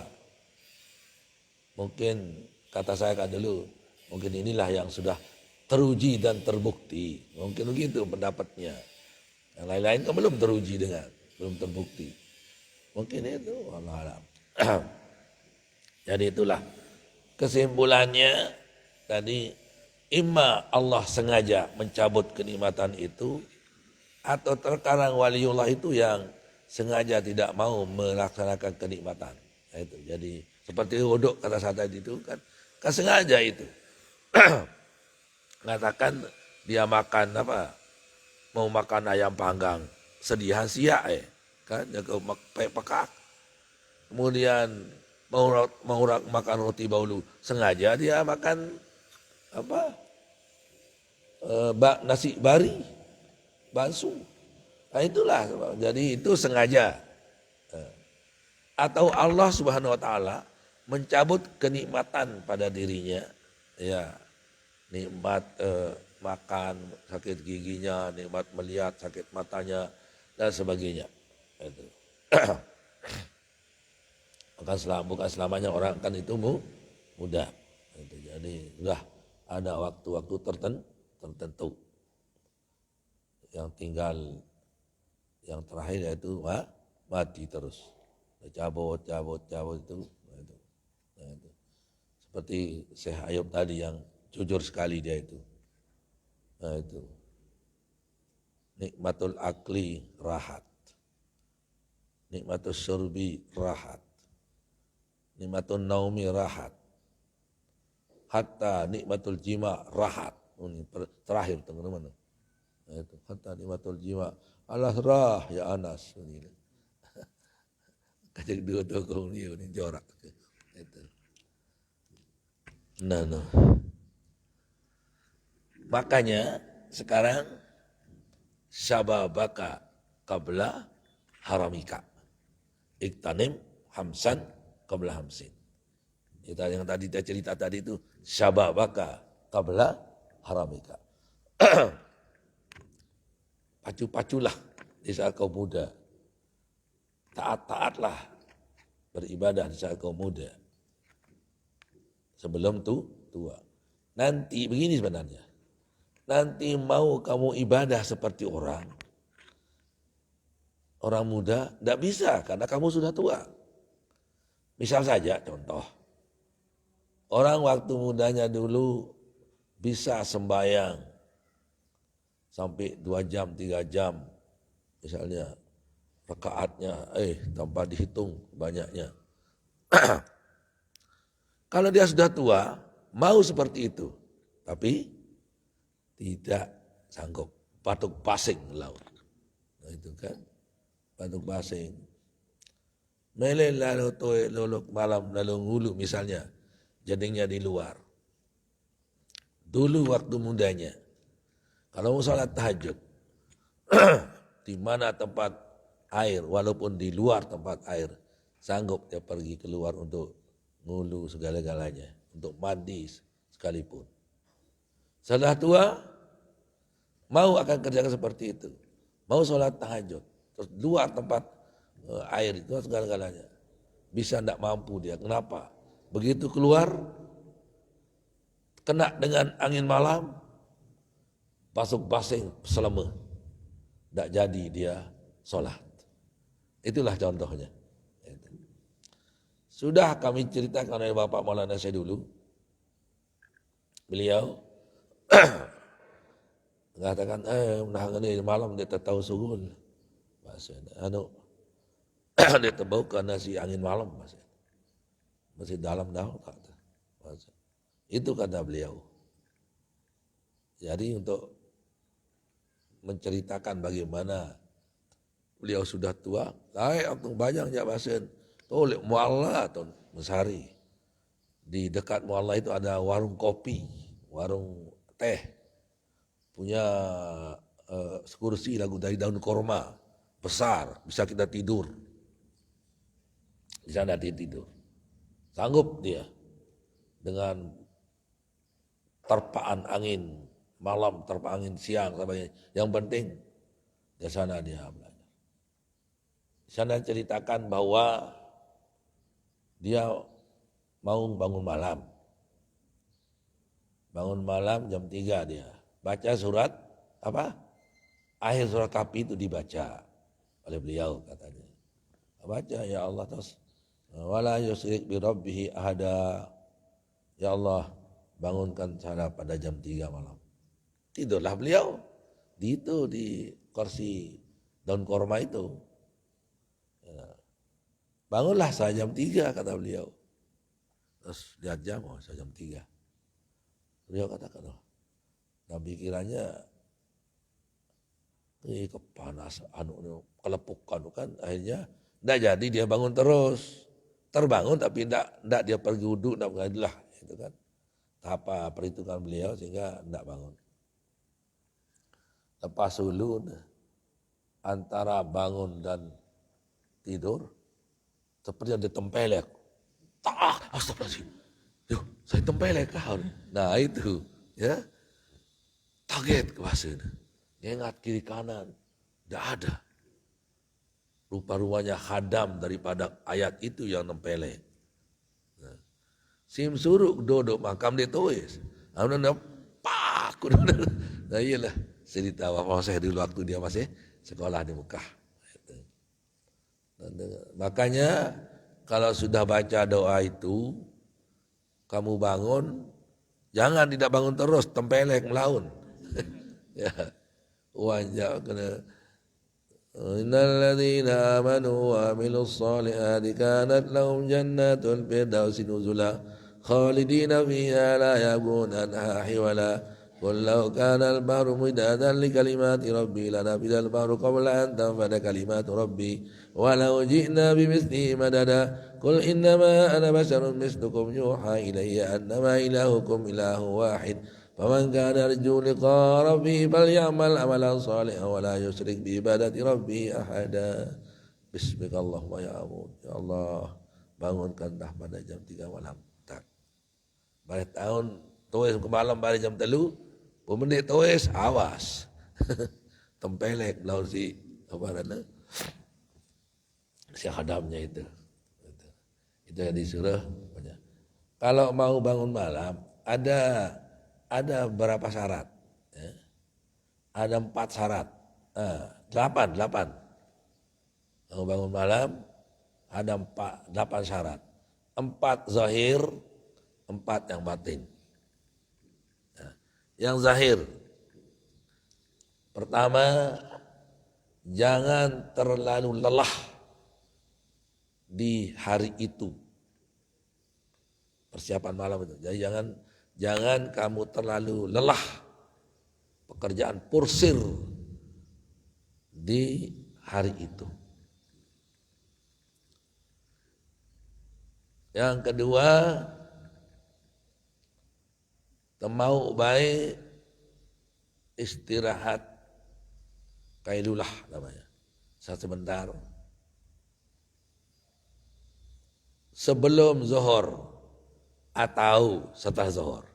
Mungkin kata saya kan dulu, mungkin inilah yang sudah teruji dan terbukti. Mungkin begitu pendapatnya. Yang lain-lain kan belum teruji belum terbukti. Mungkin itu, Allah alam. Jadi itulah kesimpulannya tadi, imma Allah sengaja mencabut kenikmatan itu, atau terkadang waliullah itu yang sengaja tidak mau melaksanakan kenikmatan. Nah, itu. Jadi seperti wuduk kata saya tadi itu kan sengaja itu. Mengatakan dia makan mau makan ayam panggang sedihan siak kan jaga pekak. Kemudian mau makan roti baulu sengaja dia makan nasi bari bakso. Nah itulah, jadi itu sengaja. Atau Allah Subhanahu wa taala mencabut kenikmatan pada dirinya, ya, nikmat makan, sakit giginya, nikmat melihat, sakit matanya dan sebagainya. Itu. Bukan selamanya orang kan itu mudah. Itu. Jadi sudah ada waktu-waktu tertentu. Yang tinggal yang terakhir yaitu mati terus. Cabut itu. Nah, itu. Seperti Syekh Ayub tadi yang jujur sekali dia itu. Nah itu. Nikmatul akli rahat. Nikmatul syurbi rahat. Nikmatul naumi rahat. Hatta nikmatul jima rahat. Ini terakhir teman-teman. Nah itu. Hatta nikmatul jima. Allah rah ya Anas. Kajak dua tokong dia ini jorak. Itu. Nah. Makanya sekarang syababaka qabla haramika. Iktanim hamsan qabla hamsin. Yang tadi kita cerita tadi itu syababaka qabla haramika. Pacu-paculah di saat kau muda. Taat-taatlah beribadah di saat kau muda. Sebelum tua. Nanti begini sebenarnya. Nanti mau kamu ibadah seperti orang muda, tidak bisa karena kamu sudah tua. Misal saja contoh, orang waktu mudanya dulu bisa sembahyang sampai 2 jam, 3 jam, misalnya rakaatnya, tanpa dihitung banyaknya. Kalau dia sudah tua, mau seperti itu, tapi tidak sanggup, patuk pasing laut. Nah, itu kan, patuk pasing. Mele lalu toe lolok malam lalu ngulu misalnya, jadinya di luar. Dulu waktu mudanya, kalau mau sholat tahajud, di mana tempat air, walaupun di luar tempat air, sanggup dia pergi keluar untuk ngulu segala-galanya, untuk mandi sekalipun. Setelah tua, mau akan kerjakan seperti itu. Mau sholat tahajud, terus luar tempat air itu segala-galanya. Bisa tidak mampu dia, kenapa? Begitu keluar, kena dengan angin malam, pasuk basing selama. Tidak jadi dia sholat. Itulah contohnya. Sudah kami ceritakan oleh Bapak Maulana saya dulu. Beliau mengatakan, ini malam dia tahu sugul. Dia terbau karena si angin malam. Masih dalam daun. Itu kata beliau. Jadi untuk menceritakan bagaimana beliau sudah tua, waktu banyak ya bahasan. Oleh Mualla atau Mesari. Di dekat Mualla itu ada warung kopi, warung teh. Punya kursi lagu dari daun korma, besar, bisa kita tidur. Di sana dia tidur. Sanggup dia dengan terpaan angin malam, terpaan angin siang, sampai yang penting di sana dia belajar. Di sana ceritakan bahwa dia mau bangun malam. Bangun malam jam 3 dia. Baca surat apa? Akhir surat Kahfi itu dibaca oleh beliau katanya. Baca ya Allah terus wala yusyrik bi rabbih ahada. Ya Allah, bangunkan saya pada jam 3 malam. Tidurlah beliau di kursi daun korma itu. Bangunlah saya jam 3 kata beliau. Terus lihat jam, saya jam 3. Beliau katakan, nah pikirannya kepanasan, kelepukan kan, akhirnya tidak jadi dia bangun terus. Terbangun tapi tidak dia pergi wudhu, tidak mengadilah. Itu kan apa perhitungan beliau sehingga tidak bangun. Lepas dulu antara bangun dan tidur seperti ada tempelek. Astagfirullahaladzim. Yuk, saya tempelek kau. Nah itu, ya kaget kewasana. Ingat kiri kanan, tidak ada. Rupa-rupanya khadam daripada ayat itu yang tempelek. Nah, sim suruk duduk makam dia tulis. Nah iyalah cerita bapak saya dulu waktu dia masih sekolah di Mekah. Makanya kalau sudah baca doa itu, kamu bangun, jangan tidak bangun terus, tempelek melaun. Ya, wajah kena. Innal ladzina amanu wa amilus solihati kanat lahum jannatul firdausi nuzula khalidina fiha la yabghuna anha hiwala. Qul law kana al-bahru midadan li kalimati rabbi lanafida al-bahru qabla an tanfada kalimatu rabbi walau ji'na bimithlihi madada. Qul innama ana basharun mislukum yuha ilayya annama ilahukum ilahu wahid. Faman kana yarju liqa rabbih falyamal amalan salihan wa la yusyrik bi ibadati rabbih ahada. Bismillahirrahmanirrahim. Ya ampun, ya Allah, bangunkanlah pada jam 3 malam. Tak. Balik tahun tuis ke malam balik jam 3, pemendik tuis awas. Tempelek lawan si apa namanya? Si khadamnya itu. Itu yang disuruh. Kalau mau bangun malam ada berapa syarat? Ya. Ada 4 syarat. 8. Mau bangun malam ada 8 syarat. 4 zahir, 4 yang batin. Nah, yang zahir, pertama, jangan terlalu lelah di hari itu. Persiapan malam itu. Jadi jangan kamu terlalu lelah, pekerjaan porsir di hari itu. Yang kedua, mau baik istirahat kailulah namanya. Sebentar sebelum zuhur atau setelah zuhur.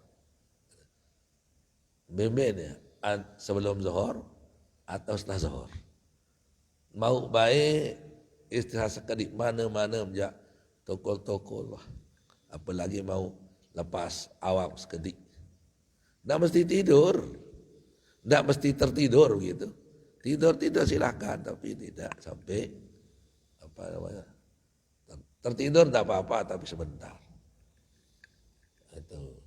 Bimbingnya sebelum zuhur atau setelah zuhur. Mau baik istirahat sekedik mana-mana menjak tokol-tokol lah. Apalagi mau lepas awam sekedik. Tidak mesti tidur. Tidak mesti tertidur gitu. Tidur silakan tapi tidak sampai apa namanya. Tertidur tidak apa-apa tapi sebentar. Itu.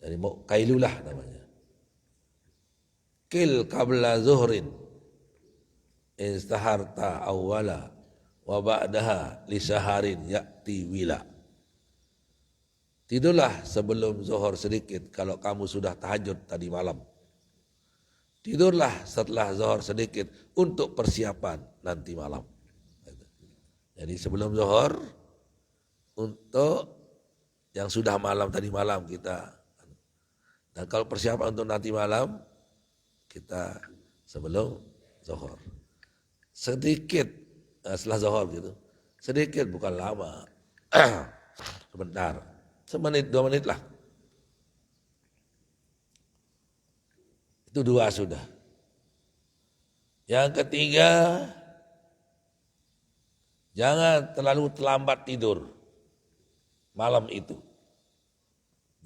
Jadi mau kailulah namanya. Kil qabla zuhrin istaharta awwala wa ba'daha li saharin ya'ti wila. Tidurlah sebelum zuhur sedikit kalau kamu sudah tahajud tadi malam. Tidurlah setelah zuhur sedikit untuk persiapan nanti malam. Jadi sebelum zuhur untuk yang sudah malam tadi malam kita. Dan kalau persiapan untuk nanti malam kita sebelum zuhur. Sedikit setelah zuhur gitu. Sedikit bukan lama. Sebentar. Semenit 2 menit lah. Itu 2 sudah. Yang ketiga, jangan terlalu terlambat tidur malam itu.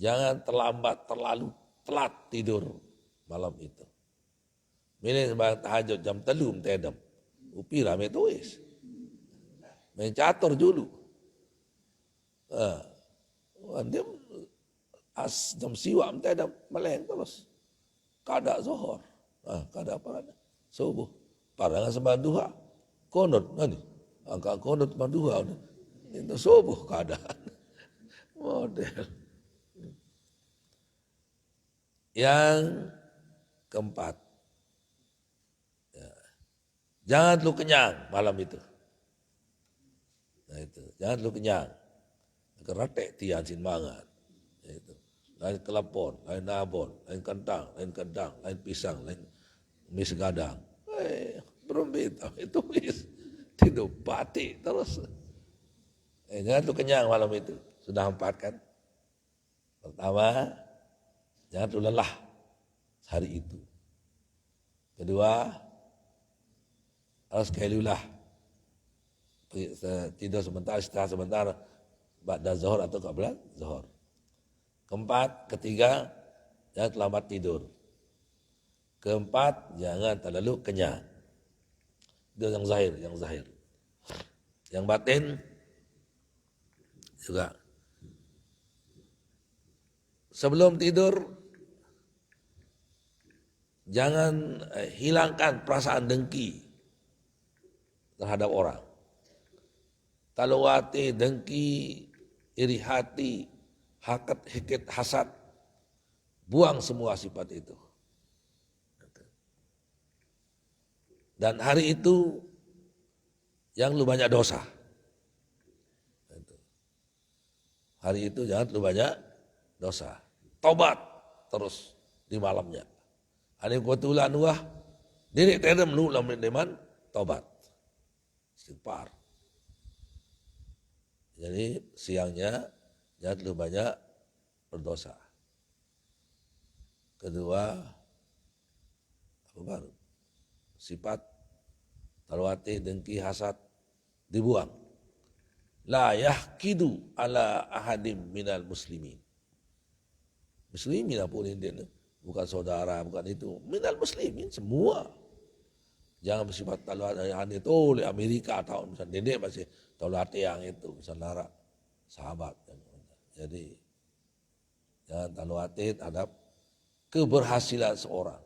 Jangan terlalu telat tidur malam itu. Milih sembahyang tahajud jam 3 tedem. Upi rame tuis. Main catur dulu. Dia jam siwak tedem meleng terus. Kada zuhur. Kada apa ada. Subuh. Parangan sembahyang duha. Konot nani. Angka konot manduha. Itu subuh keadaan. Model. Yang keempat. Jangan terlalu kenyang malam itu. Nah itu. Jangan terlalu kenyang. Keratek tian sin mangan. Itu. Lain kelapon, lain nabon, lain kentang, lain pisang, lain mis gadang. Belum bintang itu mis. Tidur pati terus. Jangan tuh kenyang malam itu. Sudah 4 kan. Pertama, jangan tuh lelah hari itu. Kedua, harus kailulah. Tidur sebentar, istirahat sebentar. Ba'da zuhur atau qabla zuhur. Keempat, ketiga, jangan terlambat tidur. Keempat, jangan terlalu kenyang. Itu yang zahir. Yang batin juga. Sebelum tidur, jangan hilangkan perasaan dengki terhadap orang. Talawati, dengki, iri hati, hikit, hasad. Buang semua sifat itu. Dan hari itu yang lu banyak dosa. Hari itu jangan lu banyak dosa. Tobat terus di malamnya. Ani qatulan wah diri tedem lu lamun deman tobat. Istighfar. Jadi siangnya jangan lu banyak berdosa. Kedua, apa baru? Sifat talwati, dengki, hasad dibuang. La yahkidu ala ahadim minal muslimin. Muslimin apa ini? Bukan saudara, bukan itu. Minal muslimin semua. Jangan bersifat talwati yang itu oleh Amerika atau misalnya Dede masih talwati yang itu misalnya sahabat. Jadi jangan talwati terhadap keberhasilan seorang.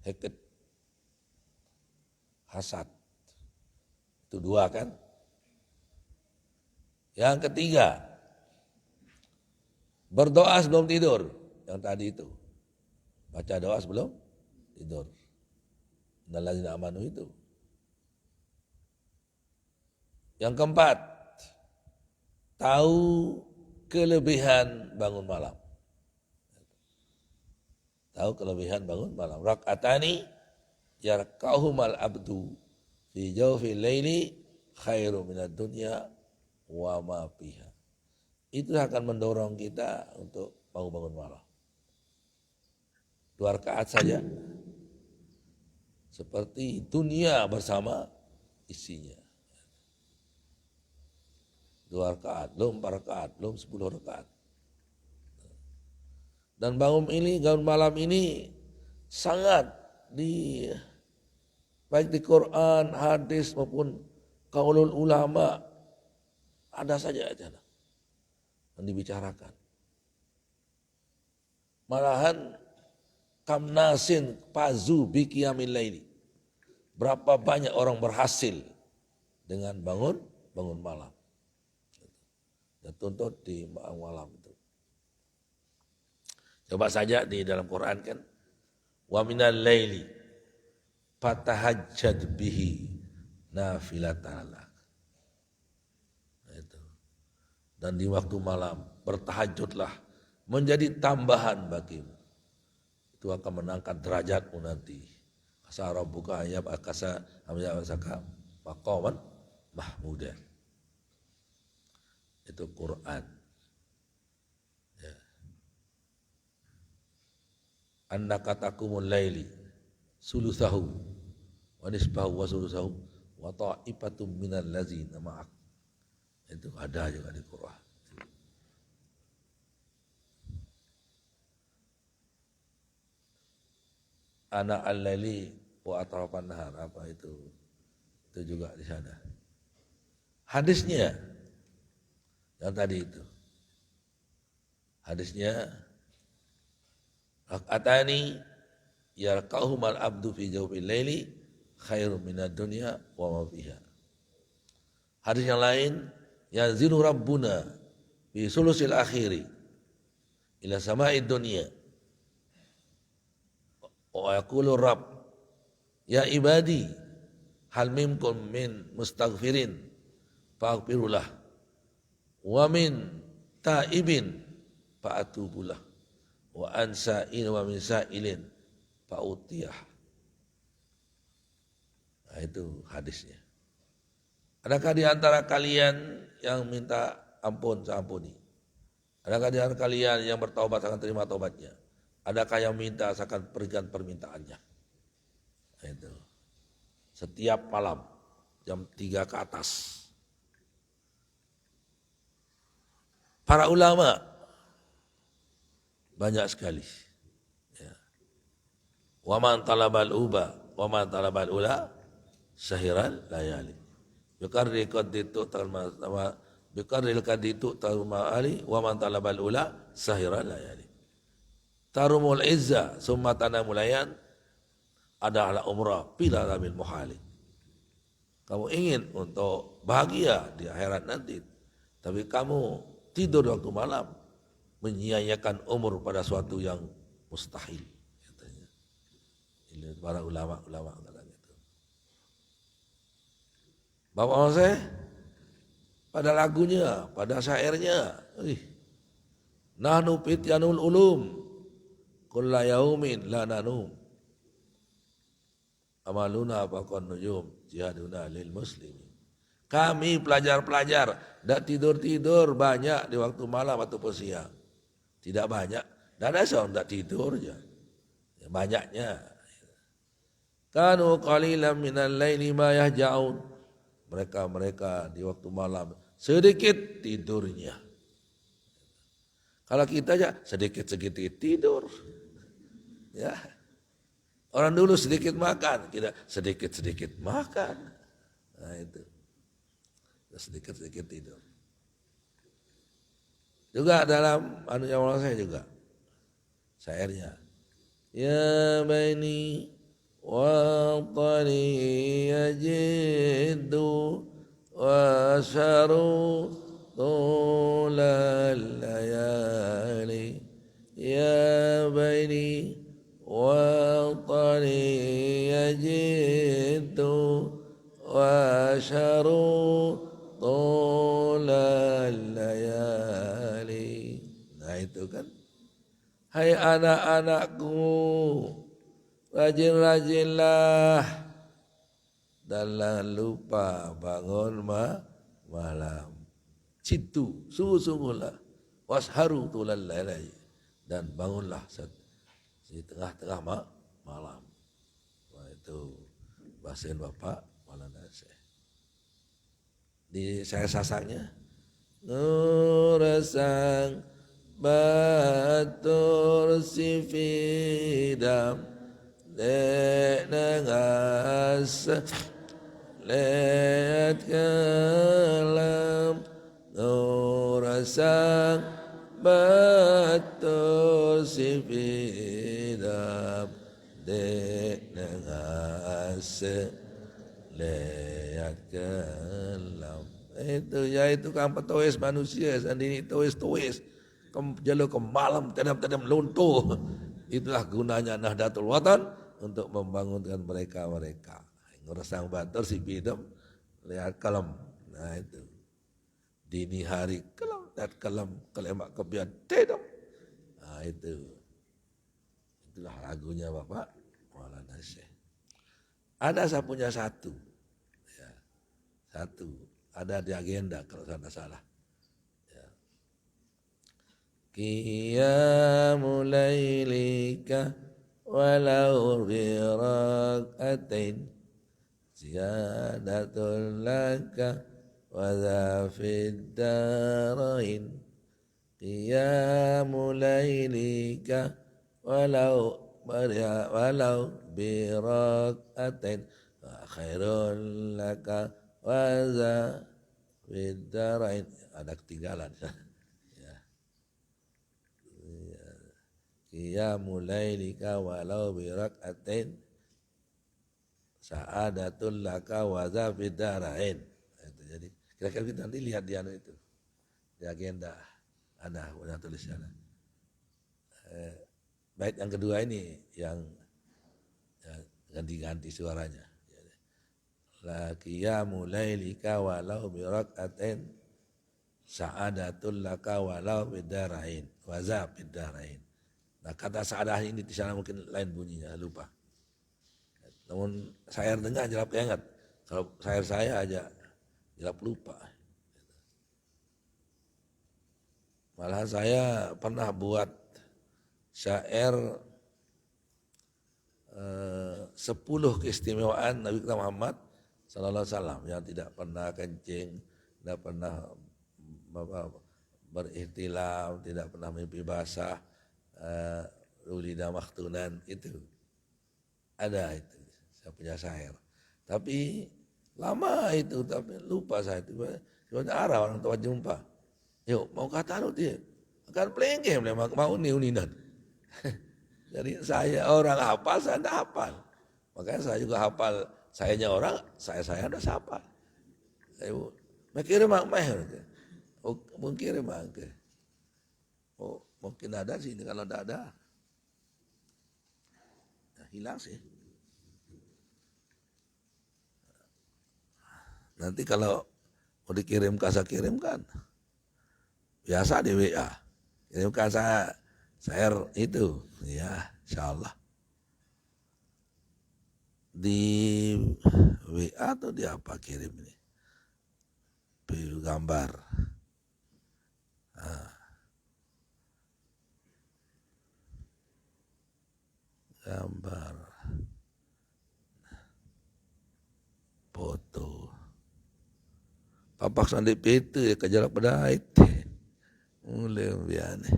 Heket, hasad. Itu 2 kan. Yang ketiga, berdoa sebelum tidur. Yang tadi itu. Baca doa sebelum tidur. Innalladzina amanu itu. Yang keempat, tahu kelebihan bangun malam. Tahu kelebihan bangun malam. Rak'atani yarka'uhumal abdu fi jawfil laili khairu minad dunya wa ma fiha. Itu akan mendorong kita untuk bangun malam. 2 rakaat saja. Seperti dunia bersama isinya. 2 rakaat, belum 4 rakaat, belum 10 rakaat. Dan bangun malam ini sangat baik di Quran, hadis maupun qaulul ulama ada saja yang dibicarakan. Malahan kamnasin pazu biqiyamil laili. Berapa banyak orang berhasil dengan bangun malam. Dan tuntut di malam itu. Coba saja di dalam Quran kan. Wa minal laili fatahajjad bihi nafilatan lak. Itu. Dan di waktu malam bertahajudlah menjadi tambahan bagimu. Itu akan menangkat derajatmu nanti. asa rabbuka ayab akasa amyasaka maqaman mahmuda. Itu Quran. Ya. Annaka taqumul laili sulusahu wa nisbahu wa sulusahu wa ta'ifatum minal ladzina ma'ak. Itu ada juga di Quran. Ana al-laili wa atrafan nahar, apa itu? Itu juga di sana. Hadisnya yang tadi itu. Hadisnya rak'atani yarka'uhumal abdu fi jawfil laili khairum minad dunya wa ma fiha. Hadis yang lain, yanzilu rabbuna fi sulusil akhiri ila sama'id dunya wa yaqulu rabb ya ibadi hal minkum min mustaghfirin faghfirullah wa min taibin fa'atubulah wa ansa'in wa min sa'ilin fa'utiyah. Nah, itu hadisnya. Adakah di antara kalian yang minta ampun, saya ampuni? Adakah di antara kalian yang bertaubat, saya akan terima taubatnya? Adakah yang minta, saya akan berikan permintaannya? Nah, itu. Setiap malam, jam 3 ke atas. Para ulama, banyak sekali. Ya. Wa man talabal uba, wa man talabal ula, sahiral layali. Biqarri qaditu talma biqarril qaditu talma ali wa man talabal ula sahiral layali. Tarumul izza summa tanamulayan adalah umrah bila rabil muhali. Kamu ingin untuk bahagia di akhirat nanti, tapi kamu tidur waktu malam menyia-nyiakan umur pada suatu yang mustahil, katanya. Ini para ulama kata gitu. Bapak saya pada lagunya, pada syairnya, nahnu fityanul ulum kulla yaumin la nanum amaluna faqan nujum jihaduna lil muslimin. Kami pelajar-pelajar tidak tidur-tidur banyak di waktu malam ataupun siang. Tidak banyak, tidak ada seorang tidak tidur ya. Banyaknya. Kanu qalilan minal laili ma yahja'un. Mereka di waktu malam sedikit tidurnya. Kalau kita aja sedikit-sedikit tidur. Ya. Orang dulu sedikit makan, kita sedikit-sedikit makan. Nah itu. Sedikit-sedikit tidur. Juga dalam yang Allah saya juga. Syairnya. Ya baini wa tani yajidu wa syaru tulal layali. Ya baini wa tani yajidu wa syaru tulal layali. Nah itu kan. Hai anak-anakku, rajin-rajinlah dan lupa bangun malam. Citu, sungguh-sungguhlah. Washaru tulal layali. Dan bangunlah di tengah-tengah malam. Wah itu bahasain Bapak Maulana Syekh. Di saya sasaknya nurasang batur sifidam lenangas lihat kelam nurasang batur sifidam lenangas lihat kelam. Itu yaitu kan petuis manusia sendiri tuis jalur ke malam tadam luntuh. Itulah gunanya Nahdlatul Watan untuk membangunkan mereka. Ngerasang batur si bidam lihat kalam. Nah itu dini hari kalam lihat kalam kelemak kebian tedam. Nah itulah lagunya Bapak Maulana Syekh. Ada saya punya satu. Ya, satu. Ada di agenda kalau saya tidak salah. Ya. Qiyamul lailika walau birak'atain ziyadatul laka wa dha fid darain. Qiyamul lailika walau birak'atain khairul laka wa dha fid darain. Ada ketinggalan. Ya. Qiyamul lailika walau birak'atain sa'adatul laka wa dha fid darain. Jadi kira-kira kita nanti lihat di anu itu. Di agenda ada tulisannya. Bait yang kedua ini yang ganti-ganti suaranya. La qiyamul lailika walau bi rak'atain sa'adatul laka walau bidarain wa za bidarain. Nah, kata sa'adah ini di sana mungkin lain bunyinya, lupa. Namun saya dengar jelap ingat. Kalau saya aja jelap lupa. Malah saya pernah buat syair 10 keistimewaan Nabi kita Muhammad sallallahu alaihi wasallam yang tidak pernah kencing, tidak pernah berihtilam, tidak pernah mimpi basah, ulida makhtunan, itu ada itu. Saya punya syair. Tapi lama itu, tapi lupa saya itu. Cuma arah orang tua jumpa. Yuk, mau kata lu dia. Akan pelengke mau uninan. Jadi saya orang hafal, saya tidak hafal. Makanya saya juga hafal. Sayanya orang, saya udah hafal. Ayo, kirim mungkin oh, mungkin ada sih, kalau tidak ada. Nah, hilang sih. Nanti kalau mau dikirimkan, saya kirimkan. Biasa di WA. Kirimkan saya itu. Ya, insyaallah. Di WA atau di apa kirim ini? Video gambar. Nah. Gambar. Foto. Papak sandi pete kejalak pedait. Mulai biane.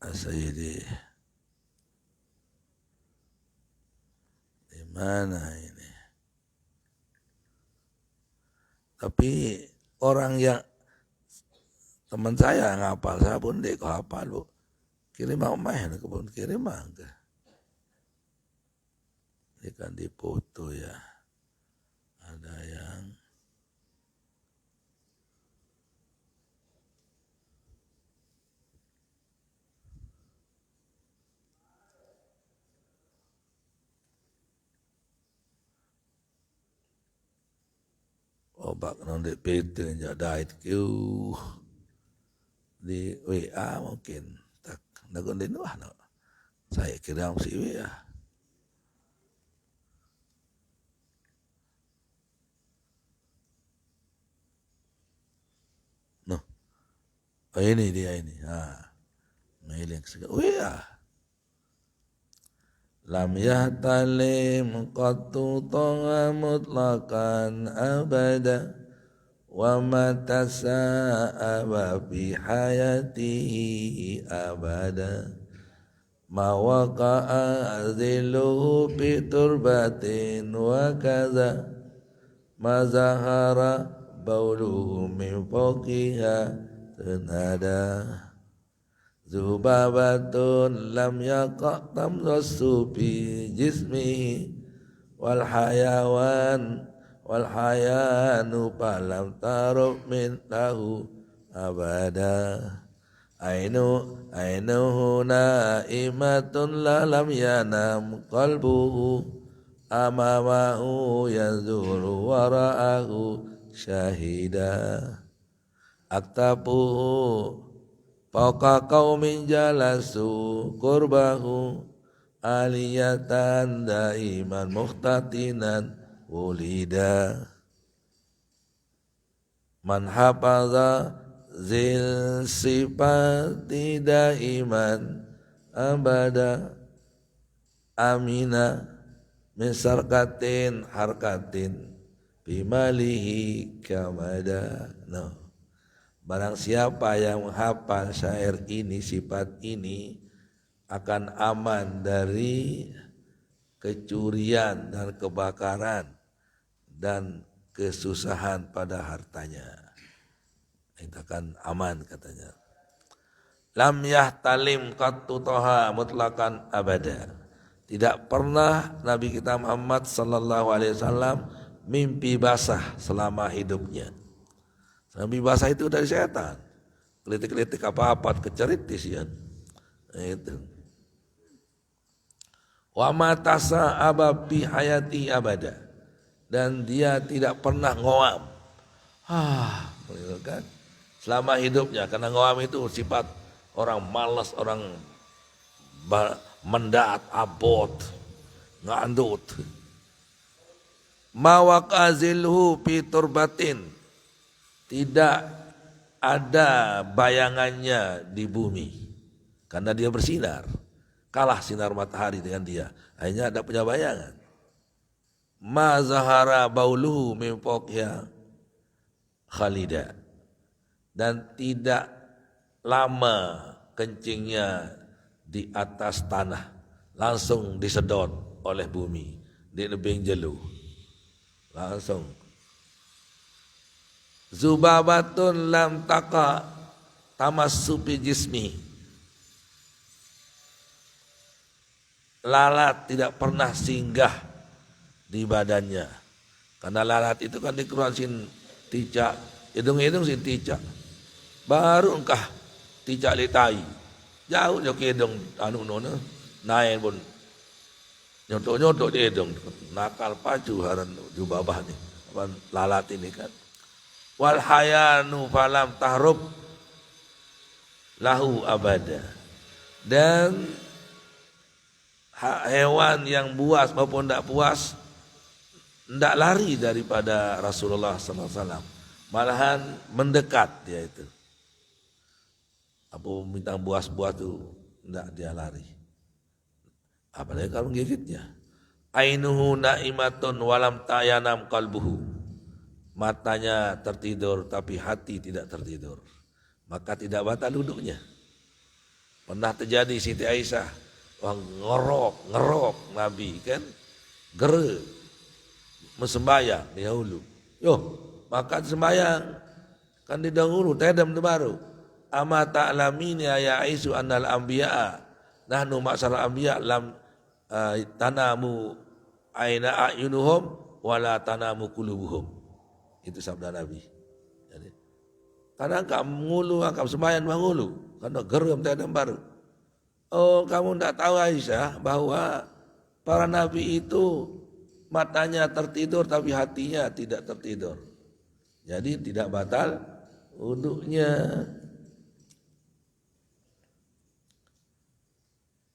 Sayyidi. Di mana ini? Tapi orang yang teman saya ngapal, saya pun dek hafal bu. Kirim mau main ke pun kirim mangga. Ini kan di foto ya. Ada yang obak non di PT jadi itu di WA mungkin tak nagon din wah no. Saya kirim si WA. No. Oh ini dia ini. Mailing segala WA. Lam yahtalim qattu tanga mutlaqan abada wa ma tasa'aba fi hayatihi abada ma waqa'a azilluhu fi turbatin wa kaza ma zahara bauluhu min fawqiha tanada Zubabatun lam yaqa' tamrasu fi jismihi wal hayanu falam tarub min lahu abada ainuhu naimatun la lam yanam qalbuhu amamahu yazuru wara'ahu syahida. Aktabuhu fauqa qaumin jalasu qurbahu aliyatan daiman muhtatinan wulida. Man hafaza zil sifati daiman abada amina min sarkatin harkatin bimalihi kamada. No. Barang siapa yang menghafal syair ini, sifat ini, akan aman dari kecurian dan kebakaran dan kesusahan pada hartanya. Itu akan aman katanya. Lam yahtalim qattu toha mutlakan abada. Tidak pernah Nabi kita Muhammad sallallahu alaihi wasallam mimpi basah selama hidupnya. Mimpi basah itu dari setan. Kelitik-kelitik apa-apa keceritis ya. Itu. Wa matasa ababi hayati abada. Dan dia tidak pernah ngoam. Kan? Selama hidupnya, karena ngoam itu sifat orang malas, orang mendaat, abot, ngandut. Mawaqazilhu fi turbatin, tidak ada bayangannya di bumi karena dia bersinar, kalah sinar matahari dengan dia, akhirnya ada punya bayangan. Ma zahara bauluhu min fawqiha khalida, dan tidak lama kencingnya di atas tanah, langsung disedot oleh bumi, di nebeng jelu, langsung. Zubabatun lam taqa tamassu bi jismi, lalat tidak pernah singgah di badannya, karena lalat itu kan dikeluarin sin ticak, hidung-hidung sin ticak, baru engkah ticak litai, jauh jauh ke hidung anu nona naik pun nyotok-nyotok di hidung, nakal pacu haran jubabah nih, lalat ini kan. Wal hayanu falam tahrub lahu abada, dan hewan yang buas maupun tidak puas tidak lari daripada Rasulullah SAW, malahan mendekat dia itu. Apa bintang buas-buas itu tidak dia lari, apalagi kalau menggigitnya. Ainuhu naimatun walam tayanam qalbuhu, matanya tertidur tapi hati tidak tertidur, maka tidak batal duduknya. Pernah terjadi Siti Aisyah, ngerok Nabi kan, gere mensembayang di dahulu. Maka sembayang kan di dahulu, tedam baru. Ama ta'lamini ya Aisyah annal anbiya'a nahnu ma'syarul anbiya' lam tanamu aina ayunuhum wala tanamu qulubuhum. Itu sabda Nabi. Jadi, karena kamu ngulu, kamu sembahyang ngulu, karena geram tedam baru. Oh, kamu tidak tahu Aisyah bahwa para nabi itu matanya tertidur tapi hatinya tidak tertidur. Jadi tidak batal wuduknya.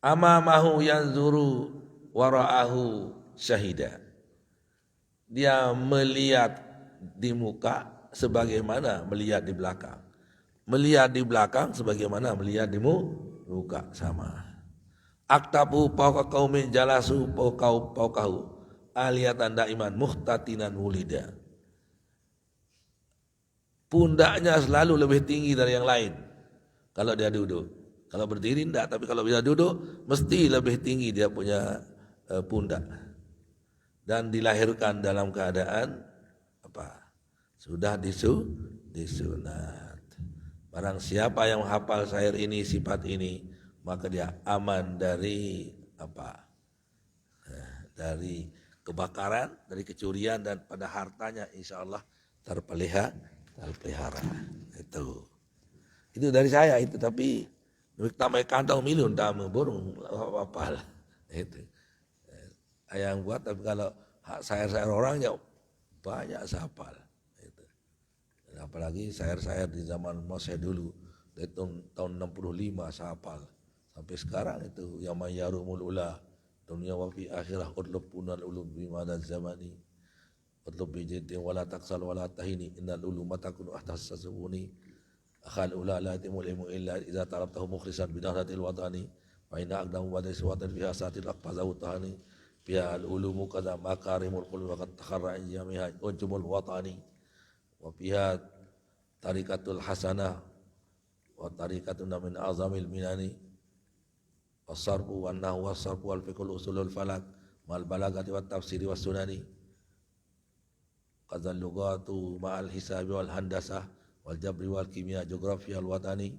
Amamahu yanzuru wara'ahu syahida. Dia melihat di muka sebagaimana melihat di belakang. Melihat di belakang sebagaimana melihat di muka, sama. Aktabu pauqa qaumin jalasu pauqahu aliyatan daiman muhtatinan wulida. Pundaknya selalu lebih tinggi dari yang lain kalau dia duduk. Kalau berdiri enggak, tapi kalau bisa duduk mesti lebih tinggi dia punya pundak. Dan dilahirkan dalam keadaan apa? Sudah disunat. Barang siapa yang menghafal syair ini, sifat ini, maka dia aman dari apa? Dari kebakaran, dari kecurian, dan pada hartanya insya Allah terpelihara. Itu dari saya itu, tapi tamai kantong milun tamu burung apa lah itu. Yang buat, tapi kalau syair-syair orangnya banyak saya hafal. Itu. Apalagi syair-syair di zaman Moshe dulu. Dari tahun 65 saya hafal. Sampai sekarang itu. Ya mayyarumul ula. Dunia wa fi akhirah udlub punal ulum bimana zamani. Udlub bijidin wala taksal wala tahini. Innal ulum matakunu ahtas sasubuni. Akhal ula la timul ilmu illa iza tarabtahu mukhrisan bidahratil watani. Wa inna aqdamu badai suwatan biha saatil akfazahu tahani. Biha al-ulumu kada makarimul qulub wa qad takharra ijamiha ujumul watani. Wa biha tarikatul hasanah wa tarikatuna min azamil minani wasarfu wan nahwu wasarfu wal fiqhul usulul falak mal balagati wat tafsiri was sunani qadzal lughatu ma'al hisabi wal handasah wal jabri wal kimia geografi al watani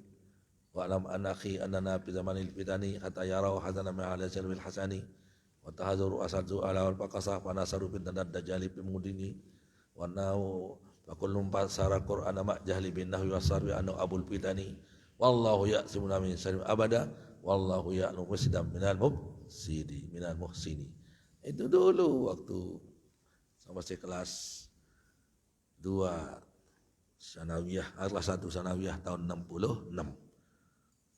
wa alam anakhi annana fi zamanil fitani hatta yarau hadana ma'al jalbil hasani wa tahazuru asadu ala wal faqasah wa nasaru bin dajjali bimudini wa nahu wa kullum pasara qur'ana ma jahli bin nahwi wasarfi anu abul fitani wallahu ya'simuna min syarri abada wallahu ya'lamu musdam minal mufsidi minal muhsini. Itu dulu waktu sampai kelas 2 sanawiyah, kelas 1 sanawiyah tahun 66.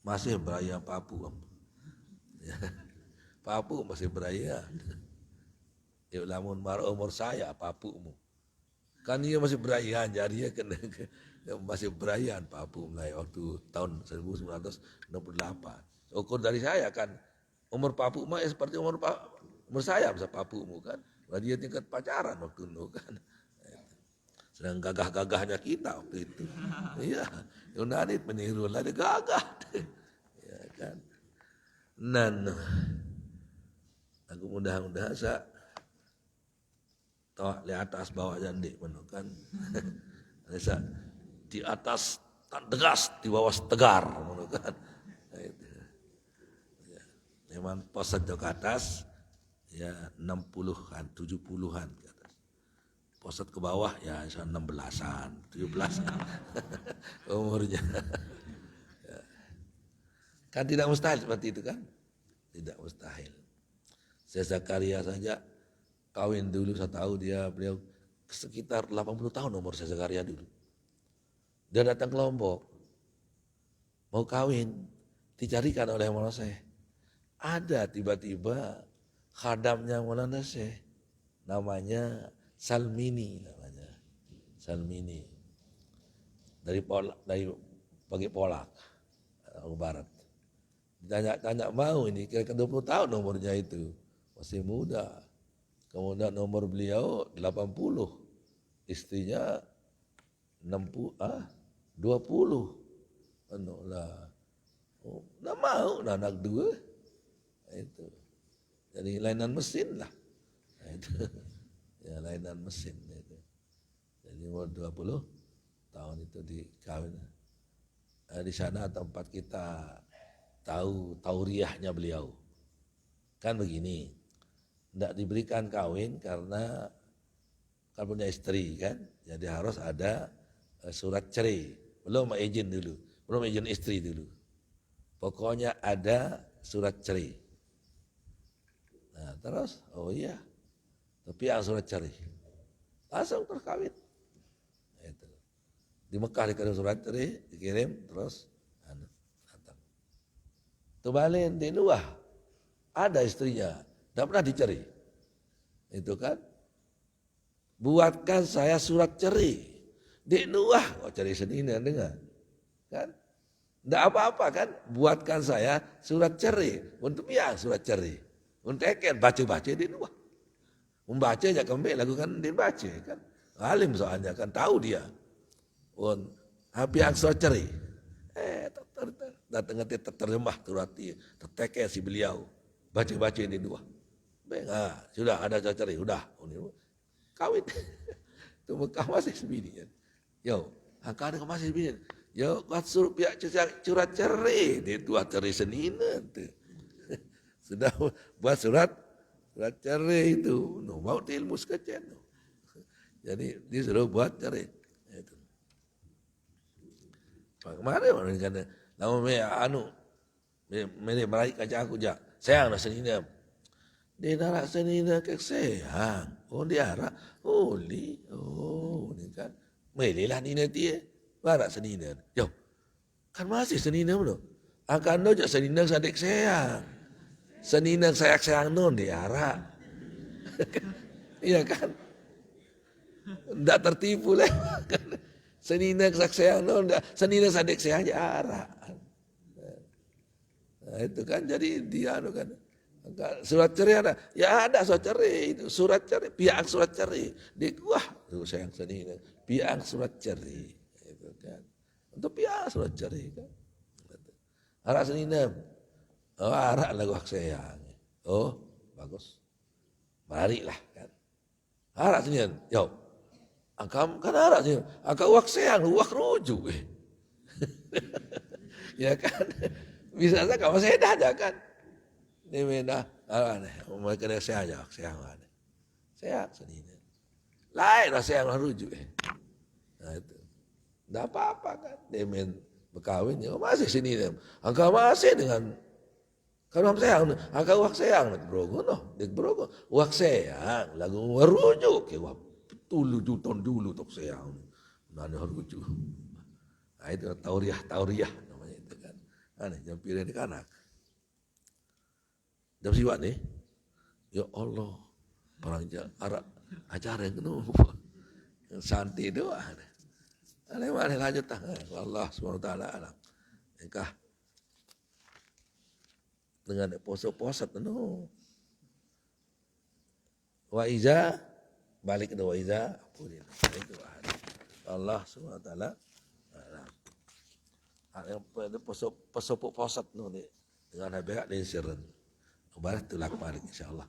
Masih beraya Papu. Papu masih beraya. Ya lamun mar umur saya Papumu. Kan dia masih berayan, jadi dia kena masih berayan Papu mulai waktu tahun 1968. Ukur dari saya kan umur Papu mah seperti umur saya bisa Papumu kan. Dia tingkat pacaran waktu itu kan. Sedang gagah-gagahnya kita waktu itu. Iya, Yunanit meniru lah dia gagah. Ya kan. Nan aku mudah-mudahan saya tahu di atas bawah jandi menukan. Bisa di atas tegas, di bawah tegar menukan. Ya, memang posat ke atas ya 60-an, 70-an ke atas. Posat ke bawah ya 16-an, 17-an umurnya. Ya. Kan tidak mustahil seperti itu kan? Tidak mustahil. Saya Zakaria saja kawin dulu, saya tahu beliau sekitar 80 tahun umur saya Zakaria dulu. Dia datang ke Lombok, mau kawin, dicarikan oleh Maulana Syekh. Ada tiba-tiba khadamnya Maulana Syekh, namanya Salmini namanya, Salmini dari pagi Polak, Barat. Tanya mau ini kira-kira 20 tahun umurnya itu, masih muda. Kemudian nomor beliau 80, istrinya 20. Lah, nggak mau, anak 2. Itu, jadi lainan mesin lah. Itu, ya lainan mesin itu. Jadi umur 20 tahun itu dikawin. Di sana tempat kita tahu tauriahnya beliau. Kan begini. Tidak diberikan kawin karena kan punya istri kan, jadi harus ada surat cerai. Belum izin dulu, belum izin istri dulu. Pokoknya ada surat cerai. Nah terus, oh iya, tapi yang surat cerai, langsung terkawin. Itu. Di Mekah dikirim surat cerai, dikirim terus datang. Tubalin di Nuah, ada istrinya. Tidak pernah diceri. Itu kan. Buatkan saya surat cerai. Di Nuah. Oh cari sendiri dengar. Kan. Tidak apa-apa kan. Buatkan saya surat cerai. Untuk ya surat cerai. Untuk eken baca-baca di Nuah. Membaca aja kembali lakukan dibaca kan. Alim soalnya kan. Tahu dia. Yang surat cerai. Datang terjemah surat dia. Terteken si beliau. Baca-baca di Nuah. Nah, sudah ada cari, udah kawin. Itu Mekah masih sebinian. Yo, angka ada masih sebinian. Yo, kuat suruh pihak surat cerai, dia dua cerai senina tu. Sudah buat surat cerai itu, no mau ilmu sekecil. No. Jadi disuruh buat cerai. Itu. Kemarin kan, nama meraih kaca aku jak, sayang dah senina. Dia narak seni nak kesehang. Oh dia arak. Oh ini kan Melelah nina dia. Barak senina. Yo. Kan masih senina belum. Akan dojak senina sadik sayang. Senina sayang non di arak. Iya kan? Tidak tertipu lah. Senina sayang non. Senina sadik sayang arak. Nah, itu kan jadi dia kan. Surat cerai ada, ya ada surat cerai itu surat cerai, piang surat cerai, wah itu sayang senina, piang surat cerai, itu kan, untuk piang surat cerai kan, arak senina, oh arak lagu hak sayang, oh bagus, balik lah kan, arak senina, yo, angkam kan arak senina, angkam wak sayang, wak rujuk, ya kan, bisa saja kamu sedah aja kan. Ini beda, mereka ada saya ada, saya senina. Lain lah saya rujuk. Nah itu, tidak apa-apa kan. Dia main berkawin, ya masih senina. Angka masih dengan, kalau sayang, angka wak sayang, berogo noh, berogo, wak sayang, lagu merujuk, wah tulu juton dulu tok sayang, nana rujuk. Nah itu tauriah namanya itu kan. Aneh, jampirin di kanak. Jam siwak nih, ya Allah, orang Arab acara yang kenapa, santai doang. Ada mana lanjut tah, Allah SWT alam, engkah dengan poso-posat no, wa iza balik ke wa iza, itu Allah SWT alam, yang poso-posat no dengan habis dan siren. Barat tulak balik insyaallah.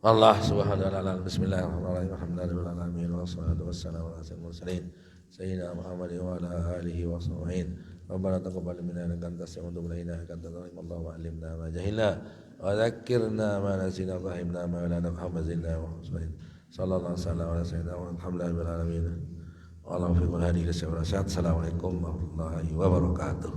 Allah subhanahu wa ta'ala bismillahirrahmanirrahim alhamdulillahi alamin wassalatu wassalamu ala sayyidil mursalin sayyidina Muhammadin wa ala alihi wa sahbihi rabbana taqabbal minna innaka antas samiul alim innaka antal alim Allahumma allimna ma jahilna wa dhakkirna ma nasina wa fahimna ma la nafhamu zidna wa husna sallallahu alaihi wasallam ala sayyidina alhamdulillahi rabbil alamin wa ala fi kulli hadhihi assalamu alaikum warahmatullahi wabarakatuh.